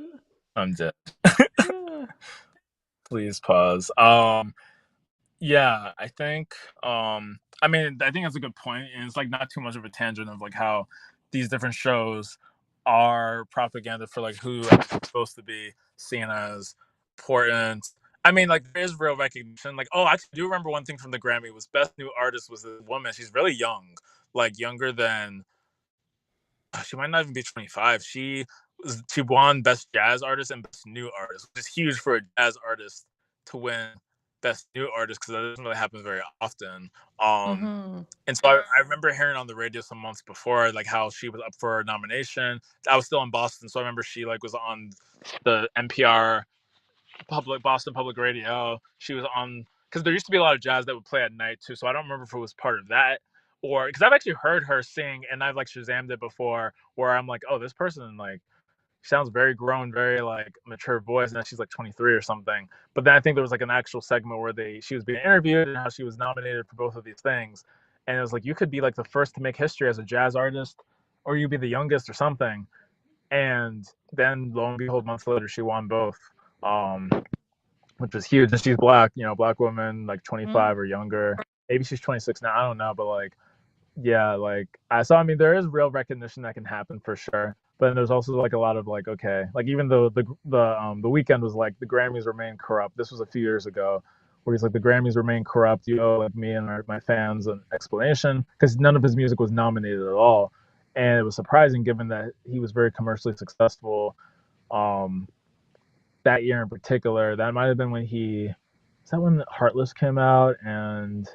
I'm dead. Yeah. Please pause. Yeah, I think. I mean, I think that's a good point, and it's like not too much of a tangent of like how these different shows are propaganda for like who is supposed to be seen as important. I mean, like there is real recognition. Like, oh, I do remember one thing from the Grammy was Best New Artist was a woman. She's really young, like younger than she might not even be 25. She won Best Jazz Artist and Best New Artist, which is huge for a jazz artist to win Best New Artist because that doesn't really happen very often. Mm-hmm. And so I remember hearing on the radio some months before like how she was up for a nomination. I was still in Boston, so I remember she like was on the NPR Boston Public Radio. She was on because there used to be a lot of jazz that would play at night too. So I don't remember if it was part of that or because I've actually heard her sing and I've like Shazammed it before, where I'm like, oh, this person like she sounds very grown, very like mature voice, and then she's like 23 or something. But then I think there was like an actual segment where she was being interviewed and how she was nominated for both of these things, and it was like you could be like the first to make history as a jazz artist, or you'd be the youngest or something. And then lo and behold, months later, she won both, which was huge. And she's black, black woman, like 25 or younger. Maybe she's 26 now. I don't know, but like, yeah, like I mean, there is real recognition that can happen for sure. But then there's also like a lot of like, okay, like even though the Weeknd was like the Grammys remain corrupt. This was a few years ago, where he's like the Grammys remain corrupt. You owe like me and my fans an explanation, because none of his music was nominated at all, and it was surprising given that he was very commercially successful. That year in particular, that might have been when is that when Heartless came out, and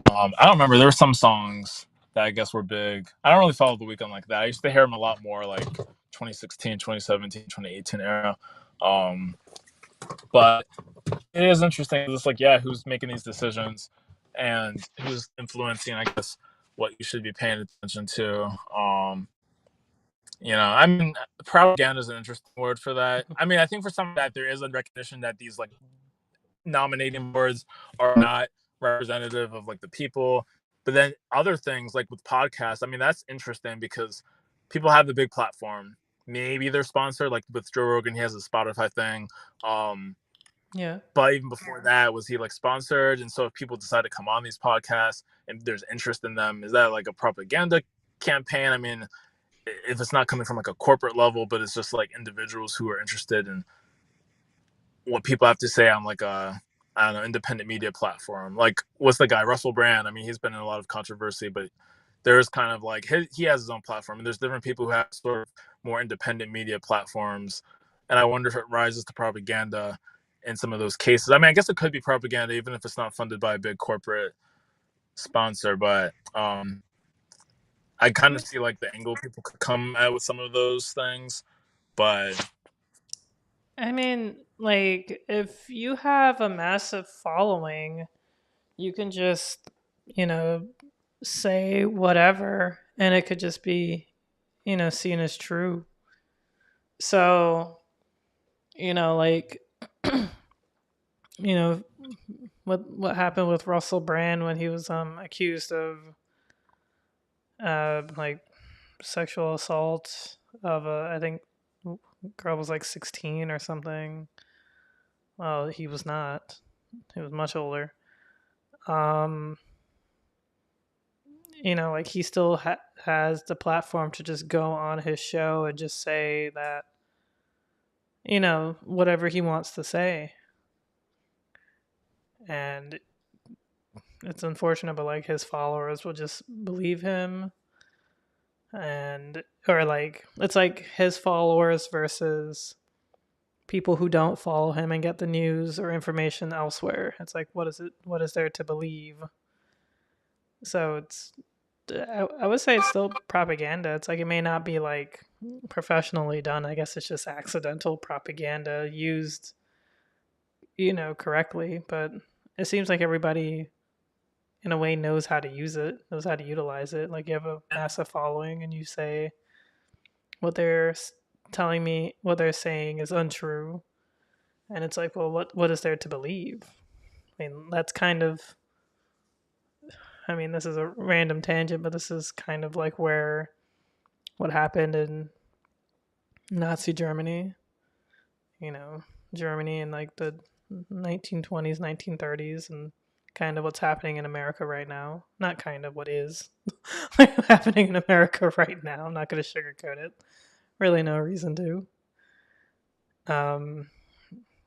I don't remember. There were some songs that I guess were big. I don't really follow the Weeknd like that. I used to hear him a lot more like 2016, 2017, 2018 era. But it is interesting. It's like, yeah, who's making these decisions and who's influencing, I guess, what you should be paying attention to. I mean, propaganda is an interesting word for that. I mean, I think for some of that, there is a recognition that these like nominating boards are not representative of like the people. But then other things like with podcasts, I mean, that's interesting because people have the big platform. Maybe they're sponsored, like with Joe Rogan, he has a Spotify thing. Yeah. But even before that, was he like sponsored? And so if people decide to come on these podcasts and there's interest in them, is that like a propaganda campaign? I mean, if it's not coming from like a corporate level, but it's just like individuals who are interested in what people have to say on like a, I don't know, independent media platform. Like, what's the guy, Russell Brand? I mean, he's been in a lot of controversy, but there's kind of like he has his own platform, and there's different people who have sort of more independent media platforms. And I wonder if it rises to propaganda in some of those cases. I mean, I guess it could be propaganda even if it's not funded by a big corporate sponsor, but I kind of see like the angle people could come at with some of those things. But I mean, like, if you have a massive following, you can just, say whatever, and it could just be, seen as true. So, like, what happened with Russell Brand when he was accused of like sexual assault of I think girl was like 16 or something. Well, he was not. He was much older. Like he still has the platform to just go on his show and just say that, whatever he wants to say. And it's unfortunate, but like his followers will just believe him. Or like, it's like his followers versus people who don't follow him and get the news or information elsewhere. It's like, what is there to believe? So I would say it's still propaganda. It's like, it may not be like professionally done. I guess it's just accidental propaganda used, correctly. But it seems like everybody in a way knows how to use it, knows how to utilize it. Like, you have a massive following and you say what they're telling me, what they're saying is untrue. And it's like, well, what is there to believe? I mean, that's kind of, this is a random tangent, but this is kind of like what happened in Nazi Germany. Germany in like the 1920s, 1930s, and kind of what's happening in America right now. Not kind of, what is happening in America right now. I'm not going to sugarcoat it. Really no reason to.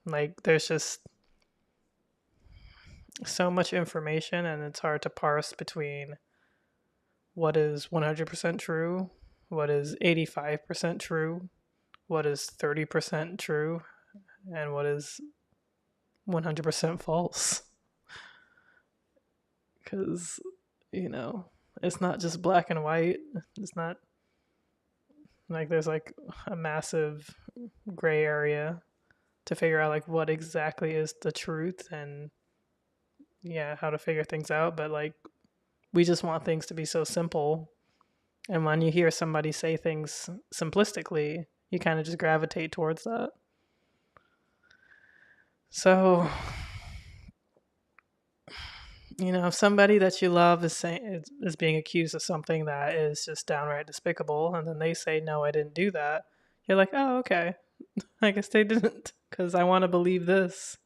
Like, there's just so much information, and it's hard to parse between what is 100% true, what is 85% true, what is 30% true, and what is 100% false. Because, it's not just black and white. It's not like there's like a massive gray area to figure out like what exactly is the truth and how to figure things out. But like, we just want things to be so simple, and when you hear somebody say things simplistically, you kind of just gravitate towards that. So, you know, if somebody that you love is being accused of something that is just downright despicable, and then they say, "No, I didn't do that," you're like, "Oh, okay. I guess they didn't," because I want to believe this,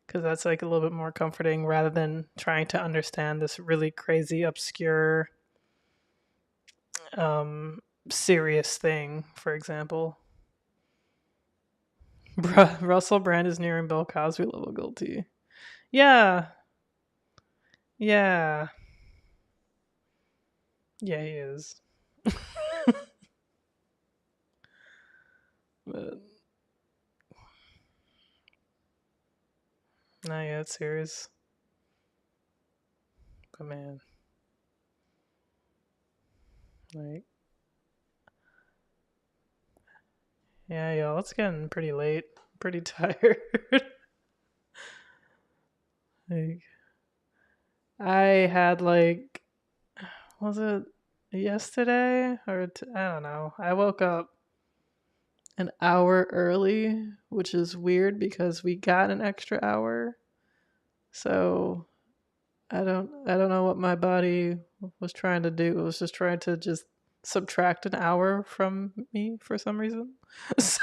because that's like a little bit more comforting rather than trying to understand this really crazy, obscure, serious thing. For example, Russell Brand is nearing Bill Cosby level guilty. Yeah. Yeah. Yeah, he is. But not yet serious. But man. Like, yeah, y'all, it's getting pretty late. Pretty tired. Like, I had like, was it yesterday or I don't know. I woke up an hour early, which is weird because we got an extra hour. So I don't know what my body was trying to do. It was just trying to just subtract an hour from me for some reason. So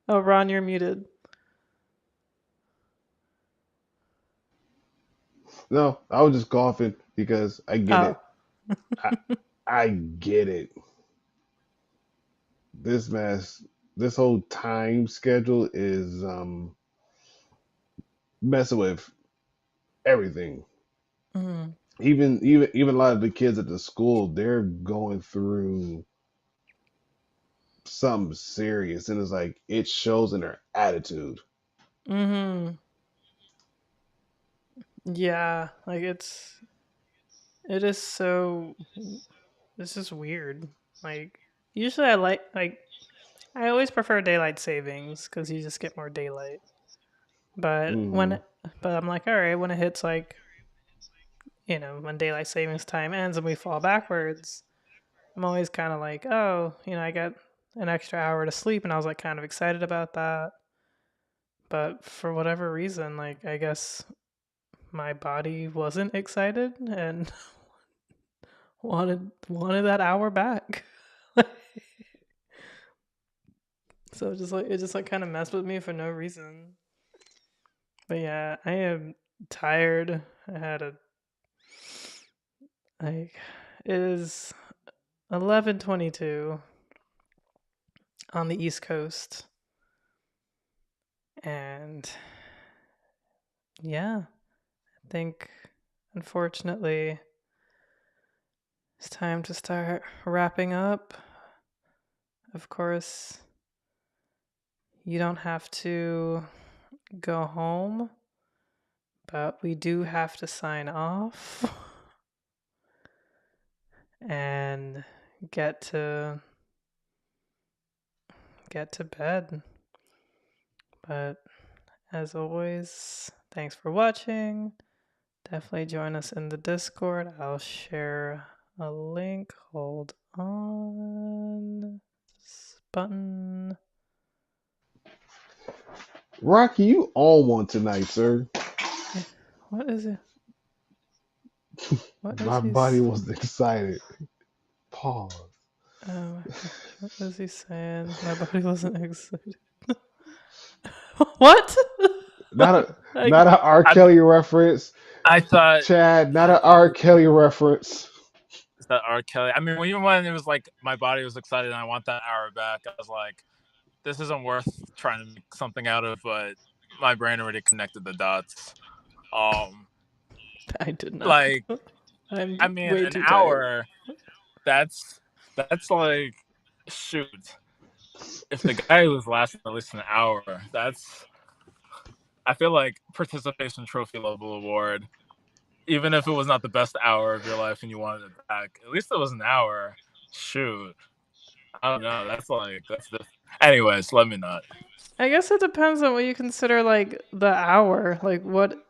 oh, Ron, you're muted. No, I was just coughing because I get it. Oh. I get it. This mess, this whole time schedule is messing with everything. Mm. Even a lot of the kids at the school, they're going through something serious, and it's like it shows in their attitude. Mm-hmm. Yeah, like it is so, this is weird. Like usually I always prefer daylight savings because you just get more daylight. But Hmm. but I'm like, all right, when it hits like, you know, when daylight savings time ends and we fall backwards, I'm always kind of like, oh, you know, I got an extra hour to sleep, and I was like kind of excited about that. But for whatever reason, like I guess my body wasn't excited and wanted that hour back. So it just like kind of messed with me for no reason. But yeah, I am tired. I had a like it is 11:22 on the East Coast, and yeah, I think unfortunately it's time to start wrapping up. Of course, you don't have to go home, but we do have to sign off and get to bed. But as always, thanks for watching. Definitely join us in the Discord. I'll share a link. Hold on. This button. Rocky, you on one tonight, sir. What is it? What My is he? body wasn't excited. Pause. Oh, what is he saying? My body wasn't excited. What? Not a R. Kelly reference. I thought Chad, not an R. Kelly reference. it's that R. Kelly. I mean, even when it was like my body was excited and I want that hour back, I was like, this isn't worth trying to make something out of, but my brain already connected the dots. I did not. Like, I'm I mean, way an too hour, that's like, shoot. If the guy was lasting at least an hour, I feel like participation trophy level award. Even if it was not the best hour of your life and you wanted it back, at least it was an hour. Shoot. I don't know. That's the. Anyways, let me not. I guess it depends on what you consider like the hour. Like what?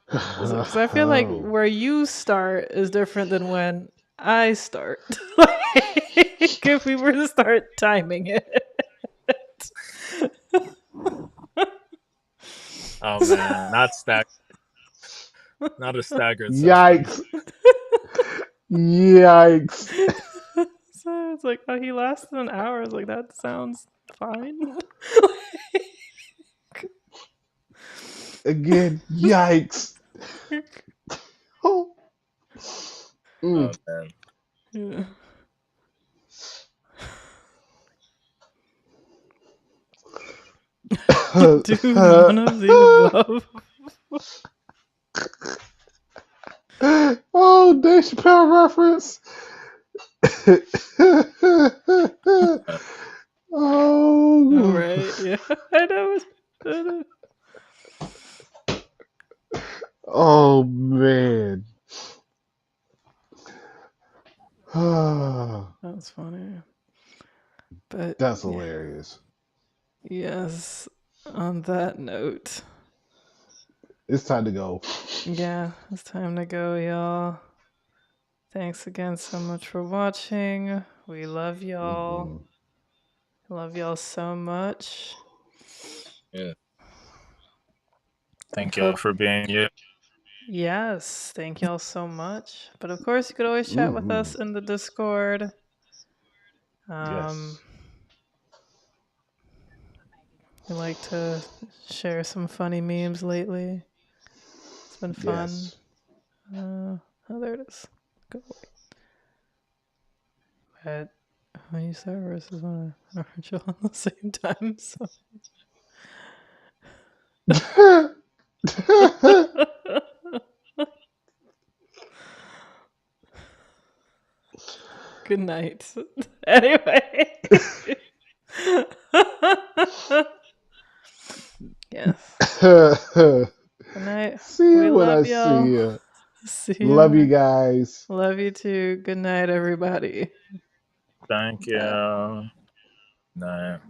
Because I feel like where you start is different than when I start. Like, if we were to start timing it. Oh man, not staggered. Not a staggered session. Yikes. Yikes. So it's like, oh, he lasted an hour. I was like, that sounds fine. Again, yikes. Oh. Oh man. Yeah. Do none of the above. Oh, Dave Chappelle reference. All Oh. right. Yeah. I know. I know. Oh man. That's funny. But That's yeah. hilarious. Yes. On that note, It's time to go. yeah, it's time to go, y'all. Thanks again so much for watching. We love y'all. Mhm. Love y'all so much. Yeah. Thank you all for being you. Yes, thank y'all so much. But of course, you could always chat with us in the Discord. Yes. We like to share some funny memes lately. It's been fun. Yes. Oh, there it is. Go away. But when you start versus one, aren't you all at the same time? So. Good night. Anyway. Yes. Good night. See We you when I love y'all. see you. See you. Love you guys. Love you too. Good night, everybody. Thank you. Night.